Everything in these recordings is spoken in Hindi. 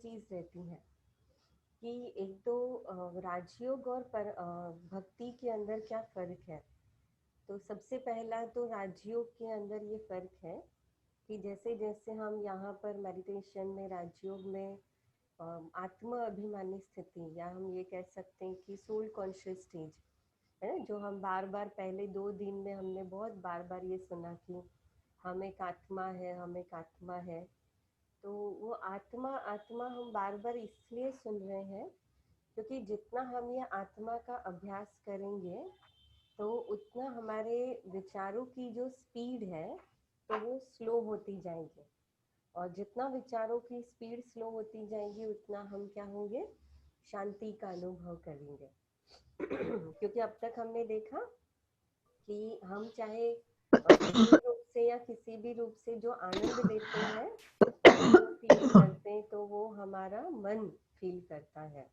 चीज रहती है कि एक तो राजयोग और भक्ति के अंदर क्या फर्क है। तो सबसे पहला तो राजयोग के अंदर ये फर्क है कि जैसे जैसे हम यहाँ पर मेडिटेशन में राजयोग में आत्म अभिमानी स्थिति, या हम ये कह सकते हैं कि सोल कॉन्शियस स्टेज है ना, जो हम बार बार पहले 2 दिन में हमने बहुत बार बार ये सुना कि हम एक आत्मा है, हम एक आत्मा है। तो वो आत्मा आत्मा हम बार बार इसलिए सुन रहे हैं क्योंकि जितना हम ये आत्मा का अभ्यास करेंगे तो उतना हमारे विचारों की जो स्पीड है तो वो स्लो होती जाएगी, और जितना विचारों की स्पीड स्लो होती जाएगी उतना हम क्या होंगे, शांति का अनुभव करेंगे। क्योंकि अब तक हमने देखा कि हम चाहे स्थूल रूप से या किसी भी रूप से जो आनंद लेते हैं, जो फील करते हैं, तो वो हमारा मन फील करता है।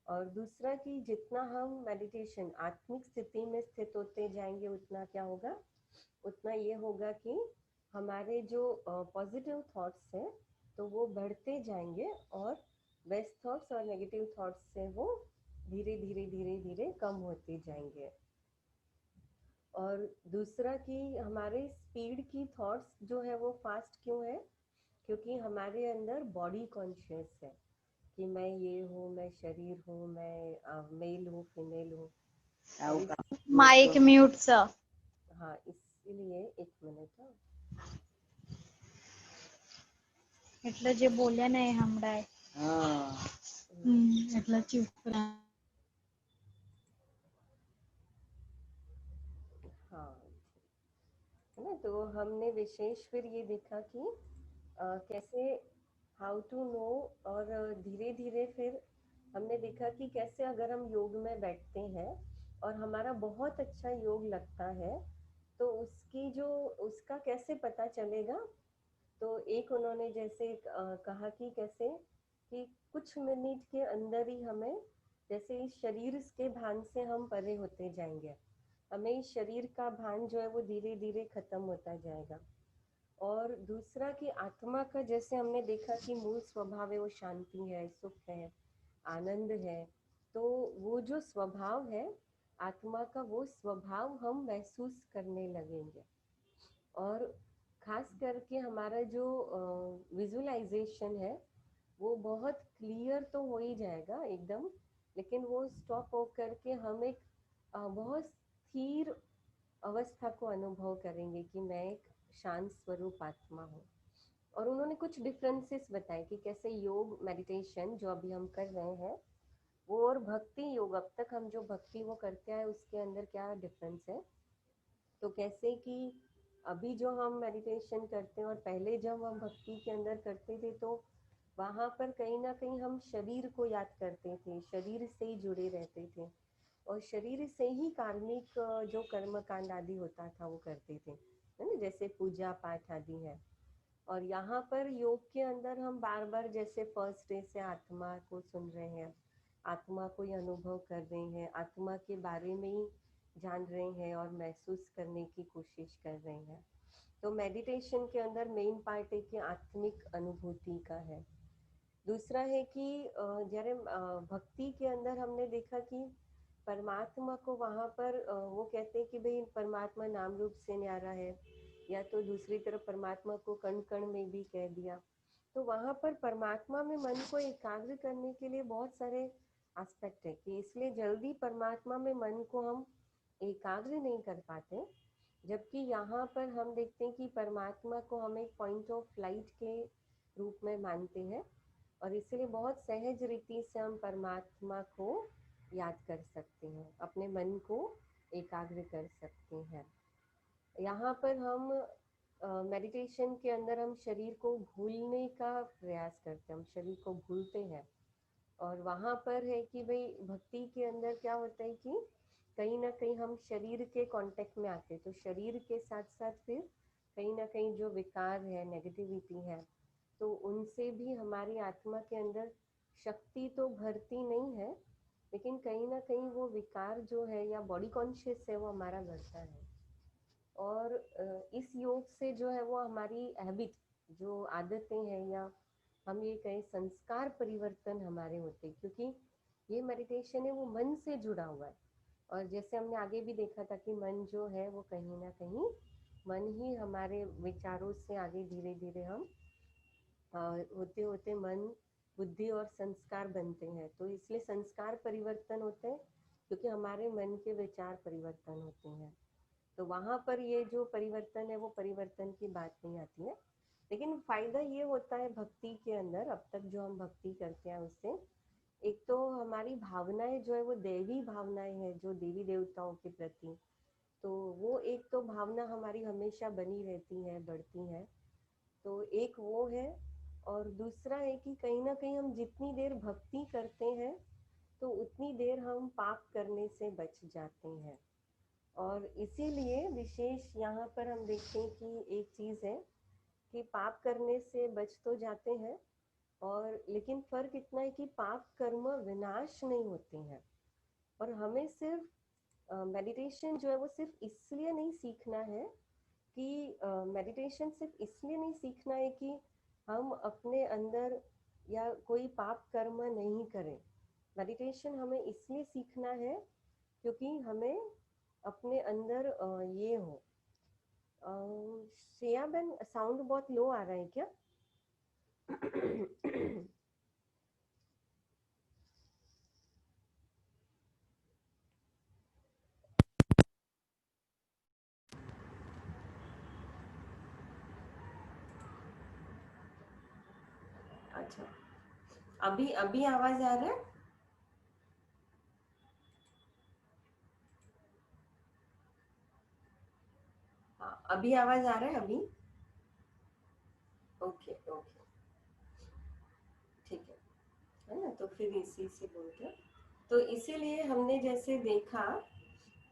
और दूसरा कि जितना हम मेडिटेशन आत्मिक स्थिति में स्थित होते जाएंगे उतना क्या होगा, उतना ये होगा कि हमारे जो पॉजिटिव थॉट्स हैं तो वो बढ़ते जाएंगे, और बेस्ट थॉट्स और नेगेटिव थॉट्स से वो धीरे धीरे धीरे धीरे कम होते जाएंगे। और दूसरा कि हमारे स्पीड की थॉट्स जो है वो फास्ट क्यों है, क्योंकि हमारे अंदर बॉडी कॉन्शियस है कि मैं ये हूँ, मैं शरीर हूँ, मैं मेल हूँ, फीमेल हूँ। माइक म्यूट सा। हाँ, इसलिए एक मिनट। એટલે જે બોલ્યા ને એ હમણાં એટલે ચૂપ રહે. हाँ, है ना। तो हमने विशेष फिर ये देखा कि कैसे हाउ टू नो, और धीरे धीरे फिर हमने देखा कि कैसे अगर हम योग में बैठते हैं और हमारा बहुत अच्छा योग लगता है तो उसकी जो उसका कैसे पता चलेगा। तो एक उन्होंने जैसे कहा कि कैसे कि कुछ मिनट के अंदर ही हमें, जैसे इस शरीर के भान से हम परे होते जाएंगे, हमें इस शरीर का भान जो है वो धीरे धीरे खत्म होता जाएगा। और दूसरा कि आत्मा का जैसे हमने देखा कि मूल स्वभाव है वो शांति है, सुख है, आनंद है। तो वो जो स्वभाव है आत्मा का, वो स्वभाव हम महसूस करने लगेंगे। और खास करके हमारा जो विजुअलाइजेशन है वो बहुत क्लियर तो हो ही जाएगा एकदम, लेकिन वो स्टॉप होकर के हम एक बहुत स्थिर अवस्था को अनुभव करेंगे कि मैं एक शांत स्वरूप आत्मा हूँ। और उन्होंने कुछ डिफरेंसेस बताए कि कैसे योग मेडिटेशन जो अभी हम कर रहे हैं वो और भक्ति योग, अब तक हम जो भक्ति वो करते आए उसके अंदर क्या डिफरेंस है। तो कैसे कि अभी जो हम मेडिटेशन करते हैं और पहले जब हम भक्ति के अंदर करते थे तो वहाँ पर कहीं ना कहीं हम शरीर को याद करते थे, शरीर से ही जुड़े रहते थे, और शरीर से ही कार्मिक जो कर्म कांड आदि होता था वो करते थे, है ना, जैसे पूजा पाठ आदि है। और यहाँ पर योग के अंदर हम बार बार जैसे फर्स्ट डे से आत्मा को सुन रहे हैं, आत्मा को ही अनुभव कर रहे हैं, आत्मा के बारे में ही जान रहे हैं और महसूस करने की कोशिश कर रहे हैं। तो मेडिटेशन के अंदर मेन पार्ट है कि आत्मिक अनुभूति का है। दूसरा है कि जયારે भक्ति के अंदर हमने देखा कि परमात्मा को वहाँ पर वो कहते हैं कि भाई परमात्मा नाम रूप से न्यारा है, या तो दूसरी तरफ परमात्मा को कण कण में भी कह दिया। तो वहाँ पर परमात्मा में मन को एकाग्र करने के लिए बहुत सारे एस्पेक्ट है कि इसलिए जल्दी परमात्मा में मन को हम एकाग्र नहीं कर पाते। जबकि यहाँ पर हम देखते हैं कि परमात्मा को हम एक पॉइंट ऑफ लाइट के रूप में मानते हैं, और इसलिए बहुत सहज रीति से हम परमात्मा को याद कर सकते हैं, अपने मन को एकाग्र कर सकते हैं। यहाँ पर हम मेडिटेशन के अंदर हम शरीर को भूलने का प्रयास करते हैं, हम शरीर को भूलते हैं। और वहाँ पर है कि भाई भक्ति के अंदर क्या होता है कि कहीं ना कहीं हम शरीर के कांटेक्ट में आते हैं, तो शरीर के साथ साथ फिर कहीं ना कहीं जो विकार है, नेगेटिविटी है, तो उनसे भी हमारी आत्मा के अंदर शक्ति तो भरती नहीं है, लेकिन कहीं ना कहीं वो विकार जो है या बॉडी कॉन्शियस है वो हमारा बढ़ता है। और इस योग से जो है वो हमारी हैबिट, जो आदतें हैं या हम ये कहें संस्कार परिवर्तन हमारे होते, क्योंकि ये मेडिटेशन है वो मन से जुड़ा हुआ है। और जैसे हमने आगे भी देखा था कि मन जो है वो कहीं ना कहीं मन ही हमारे विचारों से आगे धीरे धीरे हम होते होते मन बुद्धि और संस्कार बनते हैं। तो इसलिए संस्कार परिवर्तन होते हैं क्योंकि हमारे मन के विचार परिवर्तन होते हैं। तो वहां पर ये जो परिवर्तन है वो परिवर्तन की बात नहीं आती है। लेकिन फायदा ये होता है भक्ति के अंदर, अब तक जो हम भक्ति करते हैं उससे एक तो हमारी भावनाएं जो है वो दैवी भावनाएं हैं, जो देवी देवताओं के प्रति, तो वो एक तो भावना हमारी हमेशा बनी रहती है, बढ़ती है। तो एक वो है। और दूसरा है कि कहीं ना कहीं हम जितनी देर भक्ति करते हैं तो उतनी देर हम पाप करने से बच जाते हैं। और इसीलिए विशेष यहाँ पर हम देखते हैं कि एक चीज़ है कि पाप करने से बच तो जाते हैं, और लेकिन फर्क इतना है कि पाप कर्म विनाश नहीं होते हैं। और हमें सिर्फ मेडिटेशन जो है वो सिर्फ इसलिए नहीं सीखना है कि मेडिटेशन सिर्फ इसलिए नहीं सीखना है कि हम अपने अंदर या कोई पाप कर्म नहीं करें। मेडिटेशन हमें इसलिए सीखना है क्योंकि हमें अपने अंदर ये हो। श्रेया बहन, साउंड बहुत लो आ रहा है क्या? अच्छा, अभी अभी आवाज आ रहा है? हाँ, अभी आवाज आ रहा है अभी? ओके ओके, ठीक है ना? तो फिर इसी से बोलते हैं। तो इसीलिए हमने जैसे देखा,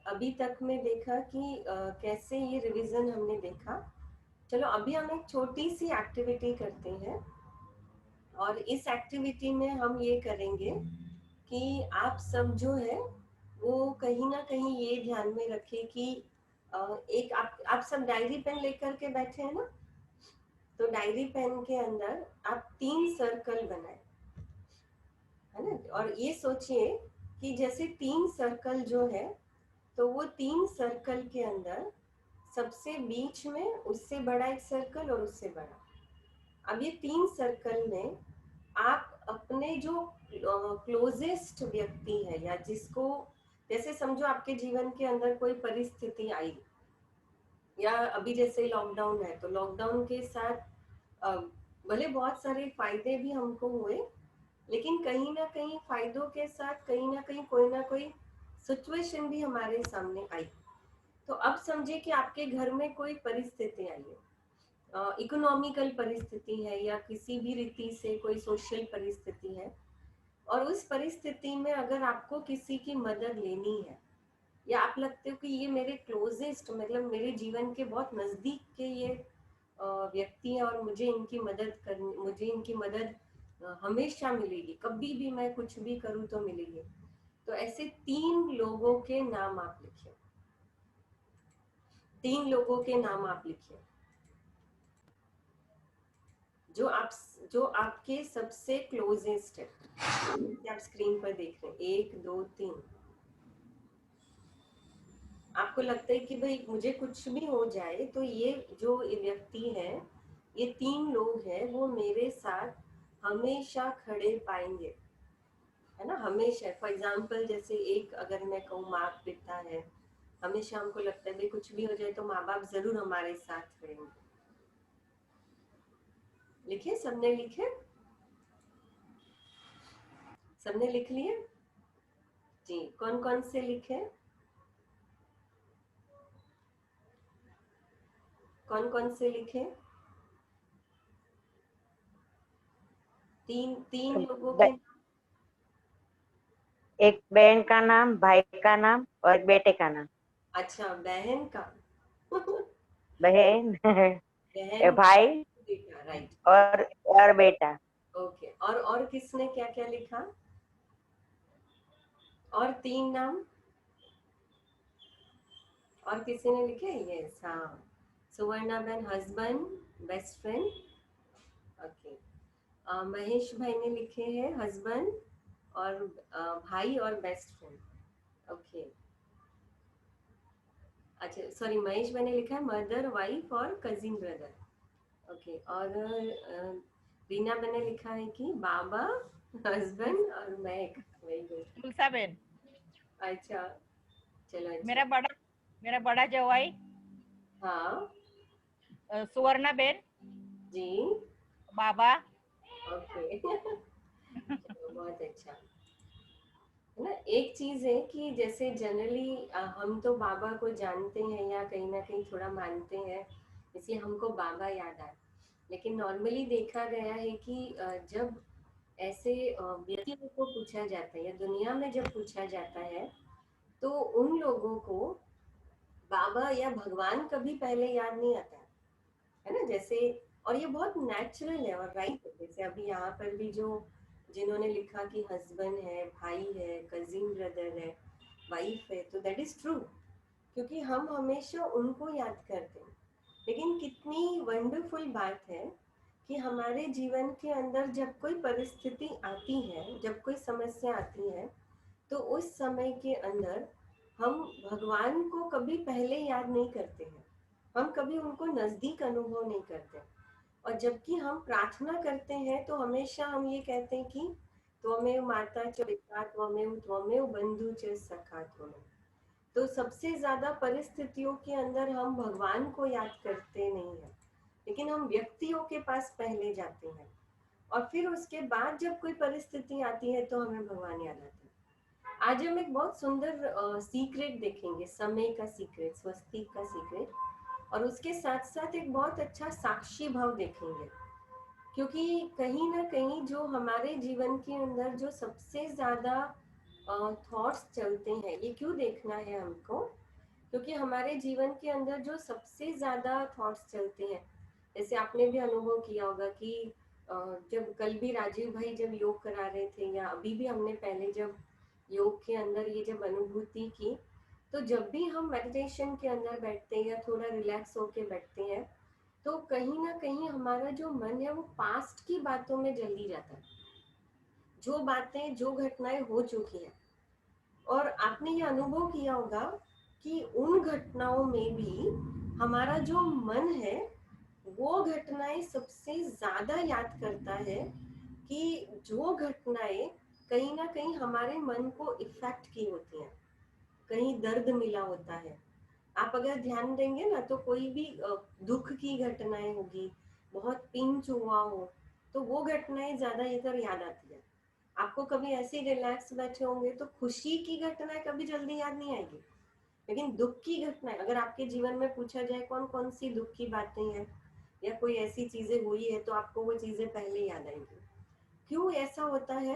अभी तक में देखा कि कैसे ये रिवीजन हमने देखा। चलो अभी हम एक छोटी सी एक्टिविटी करते हैं, और इस एक्टिविटी में हम ये करेंगे कि आप सब जो है वो कहीं ना कहीं ये ध्यान में रखें कि एक आप सब डायरी पेन लेकर के बैठे हैं ना? तो डायरी पेन के अंदर आप 3 सर्कल बनाए, है ना? और ये सोचिए कि जैसे 3 सर्कल जो है, तो वो 3 सर्कल के अंदर सबसे बीच में उससे बड़ा एक सर्कल और उससे बड़ा। अब ये 3 सर्कल में आप अपने जो क्लोजेस्ट व्यक्ति है, या जिसको, जैसे समझो आपके जीवन के अंदर कोई परिस्थिति आई, या अभी जैसे लॉकडाउन है, तो लॉकडाउन के साथ अ, भले बहुत सारे फायदे भी हमको हुए, लेकिन कहीं ना कहीं फायदों के साथ कहीं ना कोई सिचुएशन भी हमारे सामने आई। तो अब समझिए कि आपके घर में कोई परिस्थिति आई है, इकोनॉमिकल परिस्थिति है या किसी भी रीति से कोई सोशल परिस्थिति है, और उस परिस्थिति में अगर आपको किसी की मदद लेनी है, या आप लगते हो कि ये मेरे क्लोजेस्ट, मतलब मेरे जीवन के बहुत नजदीक के ये व्यक्ति हैं, और मुझे इनकी मदद हमेशा मिलेगी, कभी भी मैं कुछ भी करूँ तो मिलेगी। तो ऐसे 3 लोगों के नाम आप लिखिए, 3 लोगों के नाम आप लिखिए जो आप जो आपके सबसे क्लोजेस्ट है। आप स्क्रीन पर देख रहे हैं, 1 2 3। आपको लगता है कि भाई मुझे कुछ भी हो जाए तो ये जो व्यक्ति है, ये 3 लोग हैं, वो मेरे साथ हमेशा खड़े पाएंगे, है ना? हमेशा। फॉर एग्जाम्पल जैसे एक अगर मैं कहूँ माँ पिता है, हमेशा हमको लगता है भाई कुछ भी हो जाए तो माँ बाप जरूर हमारे साथ रहेंगे। लिखे? सबने लिखे? सबने लिख लिए? जी, कौन कौन से लिखे? कौन कौन से लिखे? 3 लोगों के। ब- एक बहन का नाम, भाई का नाम और एक बेटे का नाम। अच्छा, बहन का। बहन बहन, भाई बेटा, राइट। और बेटा। ओके, और किसने क्या क्या लिखा? और 3 नाम और किसी ने लिखे? यस, हाँ। सुवर्णा बहन husband, best friend. Okay, Mahesh भाई ने लिखे हैं हस्बैंड और भाई और बेस्ट फ्रेंड। ओके, अच्छा सॉरी, महेश भाई ने लिखा है मदर वाइफ और कजिन ब्रदर। ओके, और रीना मैंने लिखा है कि बाबा, हस्बैंड और मैं। Very good. तुलसा बेन, अच्छा, चलो मेरा अच्छा। बड़ा मेरा बड़ा जवाई हाँ सुवर्णा बेन, जी, बाबा। ओके। चलो बहुत अच्छा। है ना, एक चीज है कि जैसे जनरली हम तो बाबा को जानते हैं या कहीं ना कहीं थोड़ा मानते हैं, इसलिए हमको बाबा याद आए। लेकिन नॉर्मली देखा गया है कि जब ऐसे व्यक्तियों को पूछा जाता है या दुनिया में जब पूछा जाता है, तो उन लोगों को बाबा या भगवान कभी पहले याद नहीं आता है ना। जैसे, और ये बहुत नेचुरल है और राइट है। जैसे अभी यहाँ पर भी जो जिन्होंने लिखा कि हस्बैंड है, भाई है, कजिन ब्रदर है, वाइफ है, तो दैट इज ट्रू, क्योंकि हम हमेशा उनको याद करते हैं। लेकिन कितनी वंडरफुल बात है कि हमारे जीवन के अंदर जब कोई परिस्थिति आती है, जब कोई समस्या आती है, तो उस समय के अंदर हम भगवान को कभी पहले याद नहीं करते हैं, हम कभी उनको नजदीक अनुभव नहीं करते। और जबकि हम प्रार्थना करते हैं तो हमेशा हम ये कहते हैं कि त्वमेव माता च पिता त्वमेव त्वमेव बंधु च सखा त्वमेव। तो सबसे ज्यादा परिस्थितियों के अंदर हम भगवान को याद करते नहीं हैं, लेकिन हम व्यक्तियों के पास पहले जाते हैं, और फिर उसके बाद जब कोई परिस्थिति आती है तो हमें भगवान याद आते हैं। आज हम एक बहुत सुंदर सीक्रेट देखेंगे, समय का सीक्रेट, स्वस्तिक का सीक्रेट, और उसके साथ साथ एक बहुत अच्छा साक्षी भाव देखेंगे। क्योंकि कहीं ना कहीं जो हमारे जीवन के अंदर जो सबसे ज्यादा थॉट्स चलते हैं, ये क्यों देखना है हमको, क्योंकि हमारे जीवन के अंदर जो सबसे ज्यादा थॉट्स चलते हैं, जैसे आपने भी अनुभव किया होगा कि जब कल भी राजीव भाई जब योग करा रहे थे, या अभी भी हमने पहले जब योग के अंदर ये जब अनुभूति की, तो जब भी हम मेडिटेशन के अंदर बैठते हैं या थोड़ा रिलैक्स होके बैठते हैं, तो कहीं ना कहीं हमारा जो मन है वो पास्ट की बातों में जल्दी जाता है, जो बातें जो घटनाएं हो चुकी हैं। और आपने ये अनुभव किया होगा कि उन घटनाओं में भी हमारा जो मन है वो घटनाएं सबसे ज्यादा याद करता है, कि जो घटनाएं कहीं ना कहीं हमारे मन को इफेक्ट की होती हैं, कहीं दर्द मिला होता है। आप अगर ध्यान देंगे ना, तो कोई भी दुख की घटनाएं होगी, बहुत पिंच हुआ हो, तो वो घटनाएं ज्यादा इधर याद आती है। आपको कभी ऐसे रिलैक्स बैठे होंगे तो खुशी की घटनाएं कभी जल्दी याद नहीं आएगी, लेकिन दुख की घटनाएं अगर आपके जीवन में पूछा जाए कौन कौन सी दुख की बातें हैं या कोई ऐसी चीजें हुई है, तो आपको वो चीजें पहले याद आएंगी। क्यों ऐसा होता है?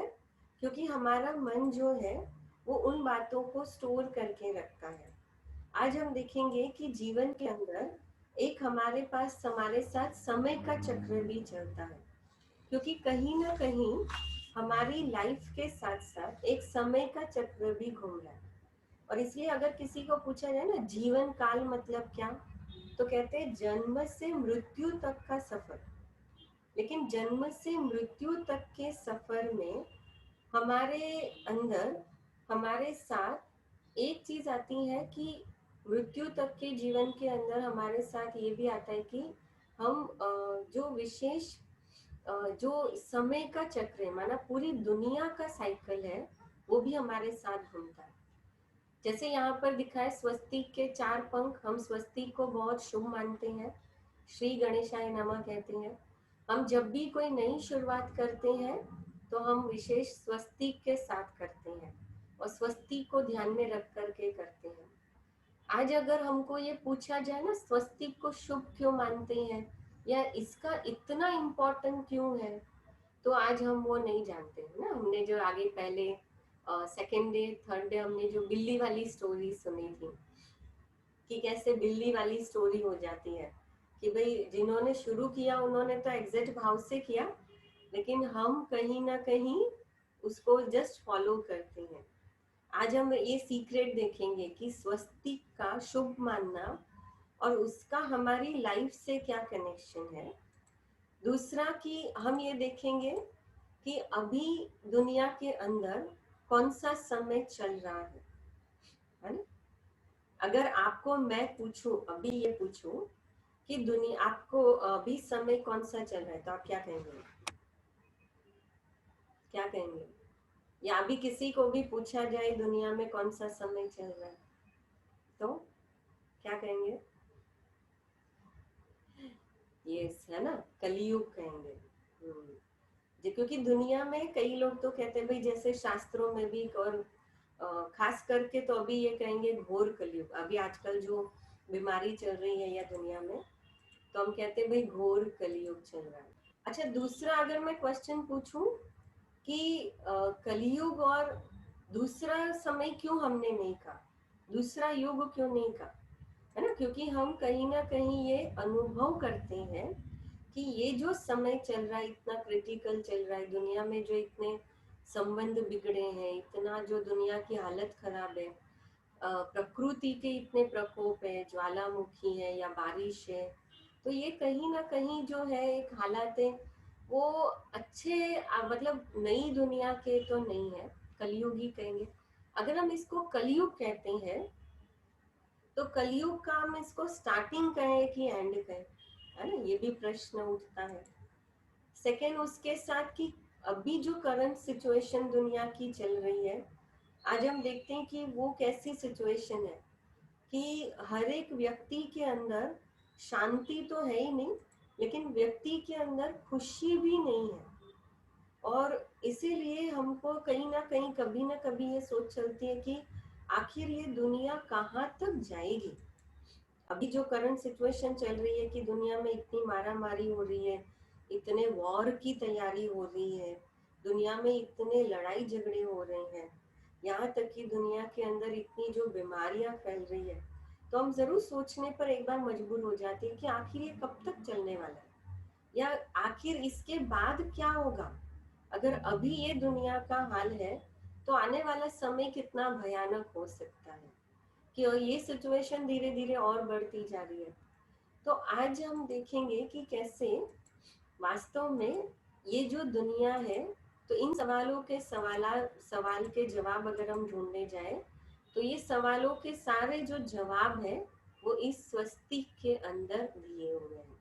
क्योंकि हमारा मन जो है वो उन बातों को स्टोर करके रखता है। आज हम देखेंगे कि जीवन के अंदर एक हमारे पास हमारे साथ समय का चक्र भी चलता है, क्योंकि कहीं ना कहीं हमारी लाइफ के साथ साथ एक समय का चक्र भी घूम रहा है। और इसलिए अगर किसी को पूछा जाए ना जीवन काल मतलब क्या, तो कहते हैं जन्म से मृत्यु तक का सफर। लेकिन जन्म से मृत्यु तक के सफर में हमारे अंदर, हमारे साथ एक चीज आती है कि मृत्यु तक के जीवन के अंदर हमारे साथ ये भी आता है कि हम जो विशेष जो समय का चक्र है, माना पूरी दुनिया का साइकिल है, वो भी हमारे साथ घूमता है। जैसे यहाँ पर दिखा है स्वस्तिक के 4 पंख, हम स्वस्तिक को बहुत शुभ मानते हैं, श्री गणेशाय नमः कहते हैं। हम जब भी कोई नई शुरुआत करते हैं तो हम विशेष स्वस्तिक के साथ करते हैं और स्वस्तिक को ध्यान में रख करके करते हैं। आज अगर हमको ये पूछा जाए ना स्वस्तिक को शुभ क्यों मानते हैं या इसका इतना इम्पोर्टेंट क्यों है, तो आज हम वो नहीं जानते हैं ना। हमने जो आगे पहले सेकेंड डे थर्ड डे हमने जो बिल्ली वाली स्टोरी सुनी थी, कि कैसे बिल्ली वाली स्टोरी हो जाती है, कि भाई जिन्होंने शुरू किया उन्होंने तो एग्जैक्ट भाव से किया, लेकिन हम कहीं ना कहीं उसको जस्ट फॉलो करते हैं। आज हम ये सीक्रेट देखेंगे कि स्वस्तिक का शुभ मानना और उसका हमारी लाइफ से क्या कनेक्शन है। दूसरा कि हम ये देखेंगे कि अभी दुनिया के अंदर कौन सा समय चल रहा है ना। अगर आपको मैं पूछूं, अभी ये पूछूं कि दुनिया आपको अभी समय कौन सा चल रहा है, तो आप क्या कहेंगे? क्या कहेंगे? या अभी किसी को भी पूछा जाए दुनिया में कौन सा समय चल रहा है, तो क्या कहेंगे? यस, है ना, कलयुग कहेंगे। क्योंकि दुनिया में कई लोग तो कहते हैं भाई, जैसे शास्त्रों में भी, और खास करके तो अभी ये कहेंगे घोर कलयुग। अभी आजकल जो बीमारी चल रही है या दुनिया में, तो हम कहते हैं भाई घोर कलयुग चल रहा है। अच्छा, दूसरा अगर मैं क्वेश्चन पूछूं कि कलयुग और दूसरा समय क्यों हमने नहीं कहा, दूसरा युग क्यों नहीं कहा, है ना, क्योंकि हम कहीं ना कहीं ये अनुभव करते हैं कि ये जो समय चल रहा है, इतना क्रिटिकल चल रहा है दुनिया में, जो इतने संबंध बिगड़े हैं, इतना जो दुनिया की हालत खराब है, प्रकृति के इतने प्रकोप है, ज्वालामुखी है या बारिश है, तो ये कहीं ना कहीं जो है एक हालात है वो अच्छे मतलब नई दुनिया के तो नहीं है, कलयुग ही कहेंगे। अगर हम इसको कलयुग कहते हैं, तो कलयुग का हम इसको स्टार्टिंग कहें कि एंड कहें, है ना, ये भी प्रश्न उठता है। सेकेंड, उसके साथ कि अभी जो करंट सिचुएशन दुनिया की चल रही है, आज हम देखते हैं कि वो कैसी सिचुएशन है कि हर एक व्यक्ति के अंदर शांति तो है ही नहीं, लेकिन व्यक्ति के अंदर खुशी भी नहीं है। और इसीलिए हमको कहीं ना कहीं कभी ना कभी ये सोच चलती है कि आखिर ये दुनिया कहाँ तक जाएगी। अभी जो करंट सिचुएशन चल रही है कि दुनिया में इतनी मारामारी हो रही है, इतने वॉर की तैयारी हो रही है, दुनिया में इतने लड़ाई झगड़े हो रहे हैं, यहाँ तक कि दुनिया के अंदर इतनी जो बीमारियां फैल रही है, तो हम जरूर सोचने पर एक बार मजबूर हो जाते हैं कि आखिर ये कब तक चलने वाला है, या आखिर इसके बाद क्या होगा। अगर अभी ये दुनिया का हाल है, तो आने वाला समय कितना भयानक हो सकता है, कि ये सिचुएशन धीरे धीरे और बढ़ती जा रही है। तो आज हम देखेंगे कि कैसे वास्तव में ये जो दुनिया है, तो इन सवालों के सवाल के जवाब अगर हम ढूंढने जाए, तो ये सवालों के सारे जो जवाब है वो इस स्वस्तिक के अंदर दिए हुए हैं।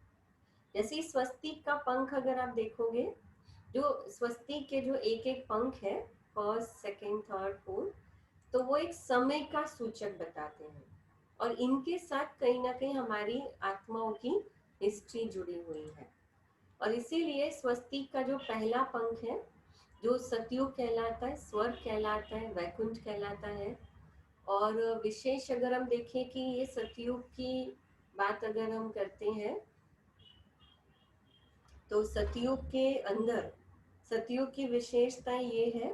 जैसे इस स्वस्तिक का पंख अगर आप देखोगे, जो स्वस्तिक के जो एक एक पंख है, फर्स्ट, सेकंड, थर्ड, फोर्थ, तो वो एक समय का सूचक बताते हैं, और इनके साथ कहीं ना कहीं हमारी आत्माओं की हिस्ट्री जुड़ी हुई है। और इसीलिए स्वस्तिक का जो पहला पंख है, जो सतयुग कहलाता है, स्वर्ग कहलाता है, वैकुंठ कहलाता है। और विशेष अगर हम देखें कि ये सतयुग की बात अगर हम करते हैं, तो सतयुग के अंदर सतयुग की विशेषता ये है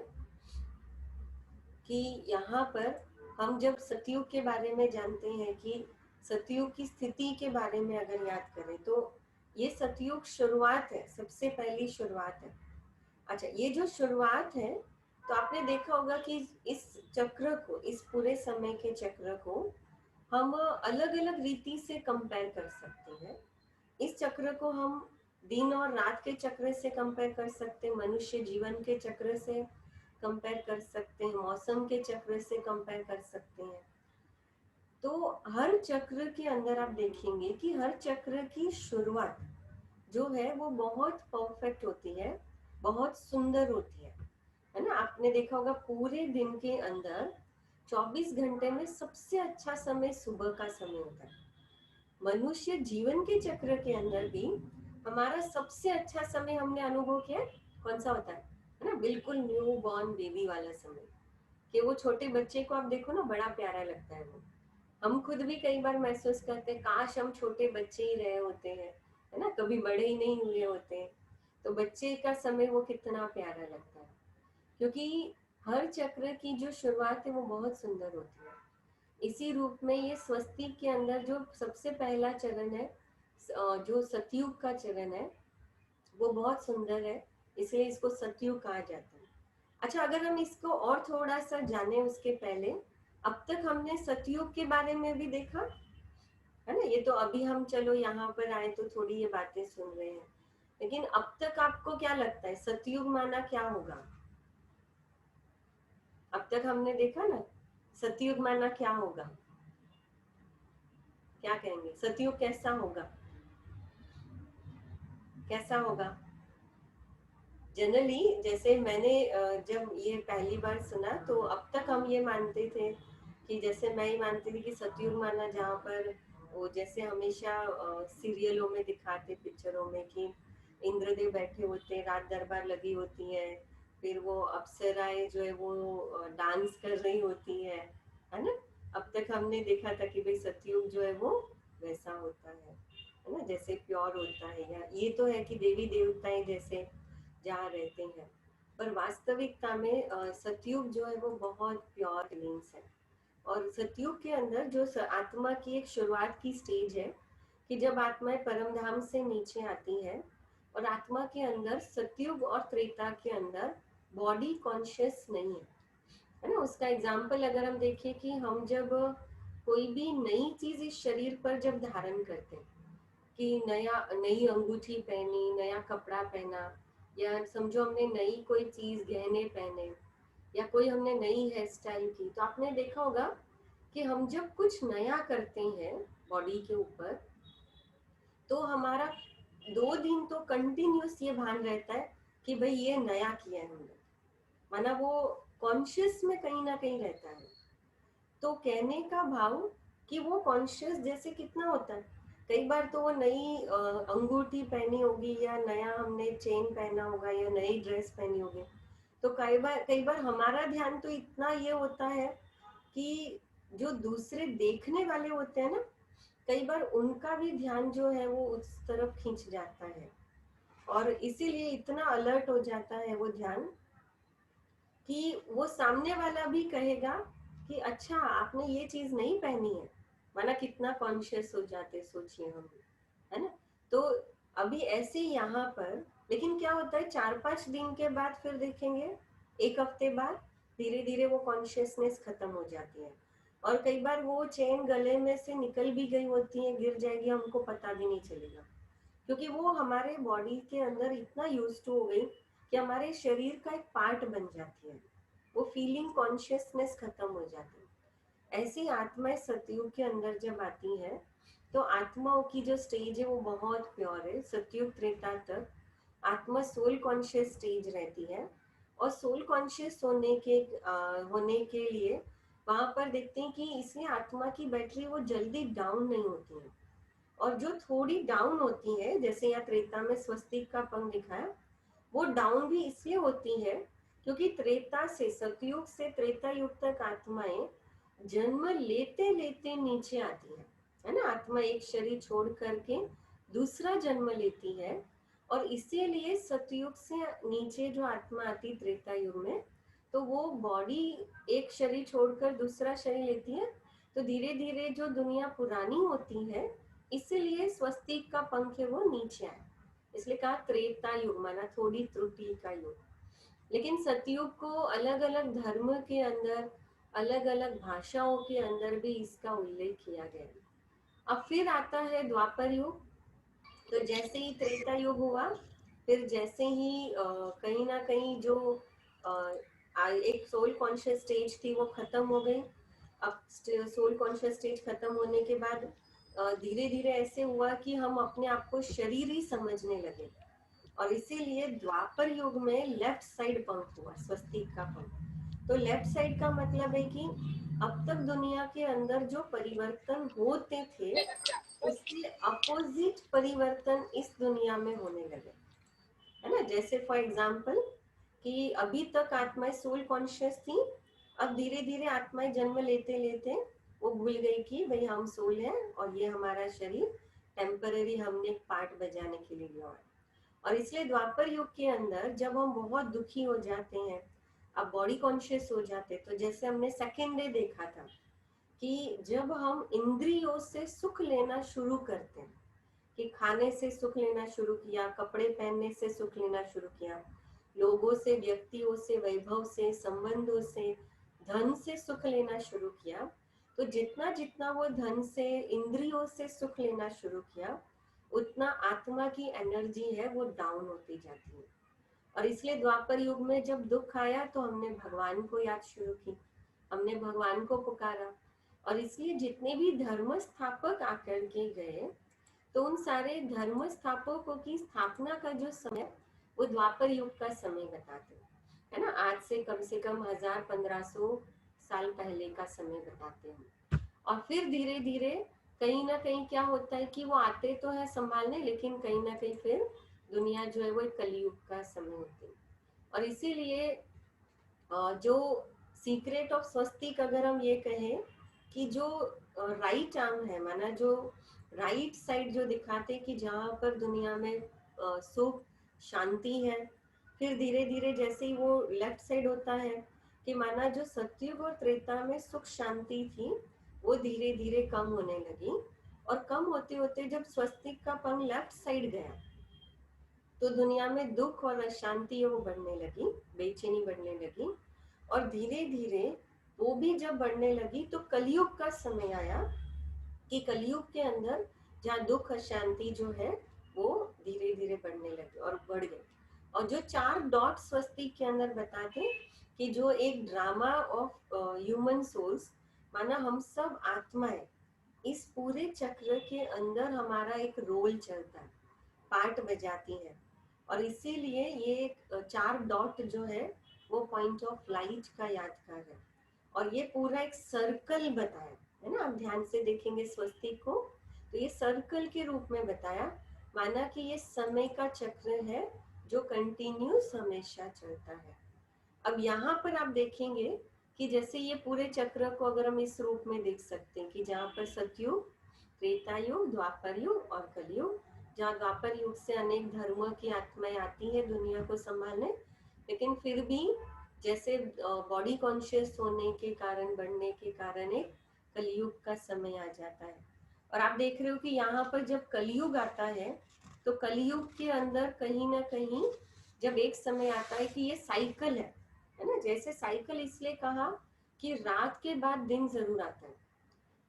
कि यहाँ पर हम जब सतयुग के बारे में जानते हैं कि सतयुग की स्थिति के बारे में अगर याद करें, तो ये सतयुग शुरुआत है, सबसे पहली शुरुआत है। अच्छा, ये जो शुरुआत है, तो आपने देखा होगा कि इस चक्र को, इस पूरे समय के चक्र को हम अलग अलग रीति से कंपेयर कर सकते हैं। इस चक्र को हम दिन और रात के चक्र से कंपेयर कर सकते हैं, मनुष्य जीवन के चक्र से कंपेयर कर सकते हैं, मौसम के चक्र से कंपेयर कर सकते हैं। तो हर चक्र के अंदर आप देखेंगे कि हर चक्र की शुरुआत जो है वो बहुत परफेक्ट होती है, बहुत सुंदर होती है ना। आपने देखा होगा पूरे दिन के अंदर 24 घंटे में सबसे अच्छा समय सुबह का समय होता है। मनुष्य जीवन के चक्र के अंदर भी हमारा सबसे अच्छा समय हमने अनुभव किया कौन सा होता है ना, बिल्कुल न्यू बॉर्न बेबी वाला समय, कि वो छोटे बच्चे को आप देखो ना, बड़ा प्यारा लगता है वो। हम खुद भी कई बार महसूस करते हैं काश हम छोटे बच्चे ही रहे होते हैं, है ना, कभी बड़े ही नहीं हुए होते। तो बच्चे का समय वो कितना प्यारा लगता है, क्योंकि हर चक्र की जो शुरुआत है वो बहुत सुंदर होती है। इसी रूप में ये स्वस्तिक के अंदर जो सबसे पहला चरण है, जो सतयुग का चरण है, वो बहुत सुंदर है, इसलिए इसको सतयुग कहा जाता है। अच्छा, अगर हम इसको और थोड़ा सा जाने उसके पहले, अब तक हमने सतयुग के बारे में भी देखा है ना, ये तो अभी हम चलो यहाँ पर आए तो थोड़ी ये बातें सुन रहे हैं, लेकिन अब तक आपको क्या लगता है सतयुग माना क्या होगा? अब तक हमने देखा ना, सतयुग माना क्या होगा? क्या कहेंगे सतयुग कैसा होगा? कैसा होगा जनरली? जैसे मैंने जब ये पहली बार सुना तो अब तक हम ये मानते थे कि, जैसे मैं ही मानती थी कि सतयुग माना जहाँ पर वो जैसे हमेशा सीरियलों में दिखाते, पिक्चरों में, कि इंद्रदेव बैठे होते हैं, रात दरबार लगी होती है, फिर वो अप्सराएं जो है वो डांस कर रही होती है ना? अब तक हमने देखा था कि भाई सतयुग जो है वो वैसा होता है ना, जैसे प्योर होता है, या ये तो है कि देवी देवताएं जैसे जहाँ रहते हैं। पर वास्तविकता में सतयुग जो है वो बहुत प्योर फीलिंग्स है। और सतयुग के अंदर जो आत्मा की एक शुरुआत की स्टेज है कि जब आत्माएं परम धाम से नीचे आती है, और आत्मा के अंदर सतयुग और त्रेता के अंदर बॉडी कॉन्शियस नहीं है ना? उसका एग्जाम्पल अगर हम देखें कि हम जब कोई भी नई चीज इस शरीर पर जब धारण करते हैं, कि नई अंगूठी पहनी, नया कपड़ा पहना, या समझो हमने नई कोई चीज गहने पहने, या कोई हमने नई हेयर स्टाइल की, तो आपने देखा होगा कि हम जब कुछ नया करते हैं बॉडी के ऊपर, तो हमारा 2 दिन तो कंटिन्यूस ये भान रहता है कि भाई ये नया किया है हमने, माना वो कॉन्शियस में कहीं ना कहीं रहता है। तो कहने का भाव कि वो कॉन्शियस जैसे कितना होता है, कई बार तो वो नई अंगूठी पहनी होगी, या नया हमने चेन पहना होगा, या नई ड्रेस पहनी होगी, तो कई बार हमारा ध्यान तो इतना ये होता है कि जो दूसरे देखने वाले होते हैं ना, कई बार उनका भी ध्यान जो है वो उस तरफ खींच जाता है, और इसीलिए इतना अलर्ट हो जाता है वो ध्यान कि वो सामने वाला भी कहेगा कि अच्छा आपने ये चीज नहीं पहनी है, माना कितना कॉन्शियस हो जाते, सोचिए हम, है ना? तो अभी ऐसे यहाँ पर, लेकिन क्या होता है 4-5 दिन के बाद फिर देखेंगे, एक हफ्ते बाद धीरे धीरे वो कॉन्शियसनेस खत्म हो जाती है, और कई बार वो चेन गले में से निकल भी गई होती है, गिर जाएगी, हमको पता भी नहीं चलेगा, क्योंकि वो हमारे बॉडी के अंदर इतना यूज टू हो गई कि हमारे शरीर का एक पार्ट बन जाती है, वो फीलिंग कॉन्शियसनेस खत्म हो जाती है। ऐसी आत्माएं सतयुग के अंदर जब आती है, तो आत्माओं की जो स्टेज है वो बहुत प्योर है। सतयुग त्रेता तक आत्मा सोल कॉन्शियस स्टेज रहती है, और सोल कॉन्शियस होने के लिए वहां पर देखते हैं कि इसलिए आत्मा की बैटरी वो जल्दी डाउन नहीं होती है, और जो थोड़ी डाउन होती है, जैसे यहाँ त्रेता में स्वस्तिक का पंख दिखाया, वो डाउन भी इसलिए होती है क्योंकि त्रेता से, सतयुग से त्रेता युग तक आत्माएं जन्म लेते लेते नीचे आती है ना? आत्मा एक शरीर छोड़ करके दूसरा जन्म लेती है, और इसीलिए सतयुग से नीचे जो आत्मा आती त्रेता युग में, तो वो बॉडी एक शरीर छोड़कर दूसरा शरीर लेती है, तो धीरे धीरे जो दुनिया पुरानी होती है, इसीलिए स्वस्तिक का पंख है वो नीचे आए, इसलिए कहा त्रेता युग, माना थोड़ी त्रुटि का युग। लेकिन सतयुग को अलग अलग धर्म के अंदर, अलग अलग भाषाओं के अंदर भी इसका उल्लेख किया गया है। अब फिर आता है द्वापर युग। तो जैसे ही त्रेता युग हुआ, फिर जैसे ही कहीं ना कहीं जो एक सोल कॉन्शियस स्टेज थी वो खत्म हो गई। अब सोल कॉन्शियस स्टेज खत्म होने के बाद धीरे धीरे ऐसे हुआ कि हम अपने आप को शरीर ही समझने लगे, और इसीलिए द्वापर युग में लेफ्ट साइड पंख हुआ, स्वस्तिक का पंख। तो लेफ्ट साइड का मतलब है कि अब तक दुनिया के अंदर जो परिवर्तन होते थे, उसके अपोजिट परिवर्तन इस दुनिया में होने लगे, है ना? जैसे फॉर एग्जाम्पल कि अभी तक आत्माएं सोल कॉन्शियस थी, अब धीरे धीरे आत्माएं जन्म लेते लेते वो भूल गई कि भाई हम सोल हैं, और ये हमारा शरीर टेम्पररी हमने एक पार्ट बजाने के लिए लिया है। और इसलिए द्वापर युग के अंदर जब हम बहुत दुखी हो जाते हैं, अब बॉडी कॉन्शियस हो जाते, तो जैसे हमने सेकेंड डे देखा था कि जब हम इंद्रियों से सुख लेना शुरू करते हैं, कि खाने से सुख लेना शुरू किया, कपड़े पहनने से सुख लेना शुरू किया, लोगों से, व्यक्तियों से, वैभव से, संबंधों से, धन से सुख लेना शुरू किया, तो जितना जितना वो धन से, इंद्रियों से सुख लेना शुरू किया, उतना आत्मा की एनर्जी है वो डाउन होती जाती है। और इसलिए द्वापर युग में जब दुख आया तो हमने भगवान को याद शुरू की, हमने भगवान को पुकारा। और इसलिए जितने भी धर्म स्थापक आकर के गए तो उन सारे धर्म स्थापकों की स्थापना का जो समय वो द्वापर युग का समय बताते है ना। आज से कम 1000-1500 साल पहले का समय बताते हैं। और फिर धीरे धीरे कहीं ना कहीं क्या होता है कि वो आते तो है संभालने, लेकिन कहीं ना कहीं फिर दुनिया जो है वो एक कलयुग का समय होती है। और इसीलिए जो सीक्रेट ऑफ स्वस्तिक अगर हम ये कहें कि जो राइट आर्म है, माना जो राइट साइड जो दिखाते कि जहाँ पर दुनिया में सुख शांति है, फिर धीरे धीरे जैसे ही वो लेफ्ट साइड होता है कि माना जो सतयुग और त्रेता में सुख शांति थी वो धीरे धीरे कम होने लगी। और कम होते होते जब स्वस्तिक का पंख लेफ्ट साइड गया तो दुनिया में दुख और अशांति वो बढ़ने लगी, बेचैनी बढ़ने लगी। और धीरे धीरे वो भी जब बढ़ने लगी तो कलयुग का समय आया कि कलयुग के अंदर जहाँ दुख अशांति जो है वो धीरे धीरे बढ़ने लगे और बढ़ गए। और जो 4 डॉट स्वस्तिक के अंदर बताते कि जो एक ड्रामा ऑफ ह्यूमन सोल्स, माना हम सब आत्माएं, इस पूरे चक्र के अंदर हमारा एक रोल चलता है, पार्ट बजाती है। और इसीलिए ये 4 डॉट जो है वो पॉइंट ऑफ लाइट का यादगार है। और ये पूरा एक सर्कल बताया है ना, आप ध्यान से देखेंगे स्वस्तिक को तो ये सर्कल के रूप में बताया, माना कि ये समय का चक्र है जो कंटिन्यूस हमेशा चलता है। अब यहाँ पर आप देखेंगे कि जैसे ये पूरे चक्र को अगर हम इस रूप में देख सकते हैं कि जहाँ पर सतयुग, त्रेता युग, द्वापर युग और कलयुग, जहाँ द्वापर युग से अनेक धर्मों की आत्माएं आती है दुनिया को संभालने, लेकिन फिर भी जैसे बॉडी कॉन्शियस होने के कारण, बढ़ने के कारण एक कलयुग का समय आ जाता है। और आप देख रहे हो कि यहाँ पर जब कलयुग आता है तो कलयुग के अंदर कहीं ना कहीं जब एक समय आता है कि ये साइकिल है ना। जैसे साइकिल इसलिए कहा कि रात के बाद दिन जरूर आता है।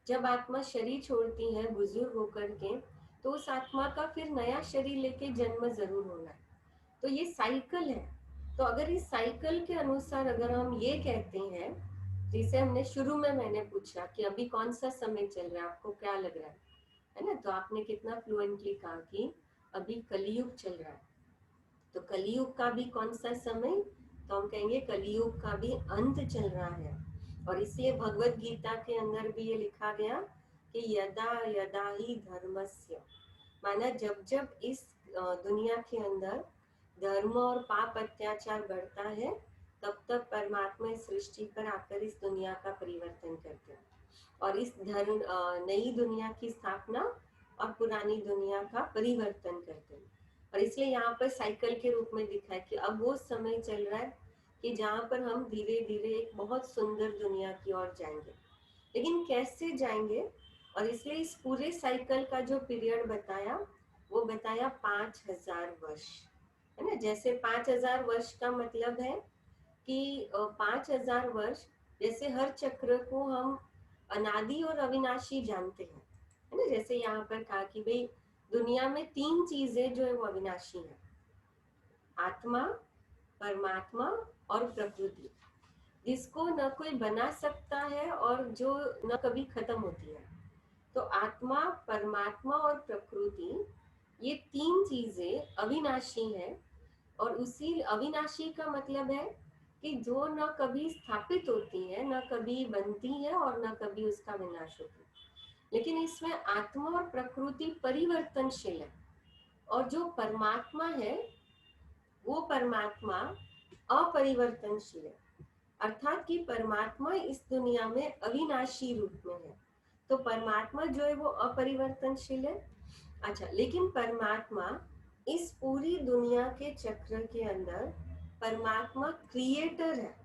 जब आत्मा शरीर छोड़ती है बुजुर्ग होकर के तो उस आत्मा का फिर नया शरीर लेके जन्म जरूर होना है। तो ये साइकिल है। तो अगर इस साइकिल के अनुसार अगर हम ये कहते हैं, जैसे हमने शुरू में मैंने पूछा कि अभी कौन सा समय चल रहा है, आपको क्या लग रहा है ना, तो आपने कितना फ्लुएंटली कहा कि अभी कलयुग चल रहा है। तो कलयुग का भी कौन सा समय, तो हम कहेंगे कलयुग का भी अंत चल रहा है। और इसलिए भगवत गीता के अंदर भी ये लिखा गया कि यदा यदा ही धर्मस्य, माना जब जब इस दुनिया के अंदर धर्म और पाप अत्याचार बढ़ता है तब तब परमात्मा इस सृष्टि पर आकर इस दुनिया का परिवर्तन करते हैं और इस धर्म नई दुनिया की स्थापना और पुरानी दुनिया का परिवर्तन करते हैं। और इसलिए यहाँ पर साइकिल के रूप में दिखा है कि अब वो समय चल रहा है कि जहाँ पर हम धीरे धीरे एक बहुत सुंदर दुनिया की ओर जाएंगे, लेकिन कैसे जाएंगे। और इसलिए इस पूरे साइकिल का जो पीरियड बताया वो बताया 5000 वर्ष, है ना। जैसे 5000 वर्ष का मतलब है कि 5000 वर्ष, जैसे हर चक्र को हम अनादि और अविनाशी जानते हैं, है ना। जैसे यहाँ पर कहा कि भाई दुनिया में 3 चीजें जो है वो अविनाशी है, आत्मा, परमात्मा और प्रकृति, जिसको न कोई बना सकता है और जो न कभी खत्म होती है। तो आत्मा, परमात्मा और प्रकृति, ये 3 चीजें अविनाशी है। और उसी अविनाशी का मतलब है कि जो न कभी स्थापित होती है, न कभी बनती है और न कभी उसका विनाश होता है। लेकिन इसमें आत्मा और प्रकृति परिवर्तनशील है और जो परमात्मा है वो परमात्मा अपरिवर्तनशील है, अर्थात कि परमात्मा इस दुनिया में अविनाशी रूप में है। तो परमात्मा जो है वो अपरिवर्तनशील है। अच्छा, लेकिन परमात्मा इस पूरी दुनिया के चक्र के अंदर परमात्मा क्रिएटर है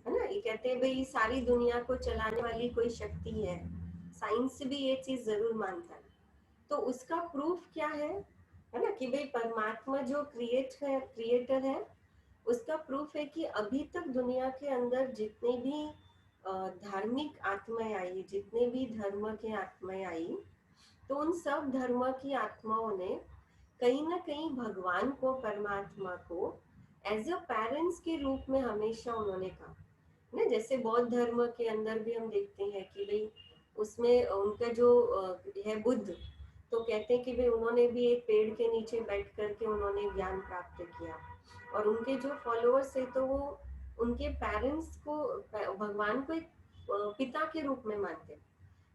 ना। ये कहते हैं भाई सारी दुनिया को चलाने वाली कोई शक्ति है, साइंस भी ये चीज जरूर मानता है। तो उसका प्रूफ क्या है ना, कि भाई परमात्मा जो क्रिएटर है, उसका प्रूफ है कि अभी तक दुनिया के अंदर जितने भी धार्मिक आत्माएं आई, जितने भी धर्म के आत्माएं आई, तो उन सब धर्म की आत्माओं ने कहीं ना कहीं भगवान को, परमात्मा को एज अ पेरेंट्स के रूप में हमेशा उन्होंने कहा ना। जैसे बौद्ध धर्म के अंदर भी हम देखते हैं कि भाई उसमें उनका जो है बुद्ध, तो कहते हैं कि भाई उन्होंने भी एक पेड़ के नीचे बैठ करके उन्होंने ज्ञान प्राप्त किया, और उनके जो फॉलोअर्स है तो वो उनके पेरेंट्स को, भगवान को एक पिता के रूप में मानते हैं।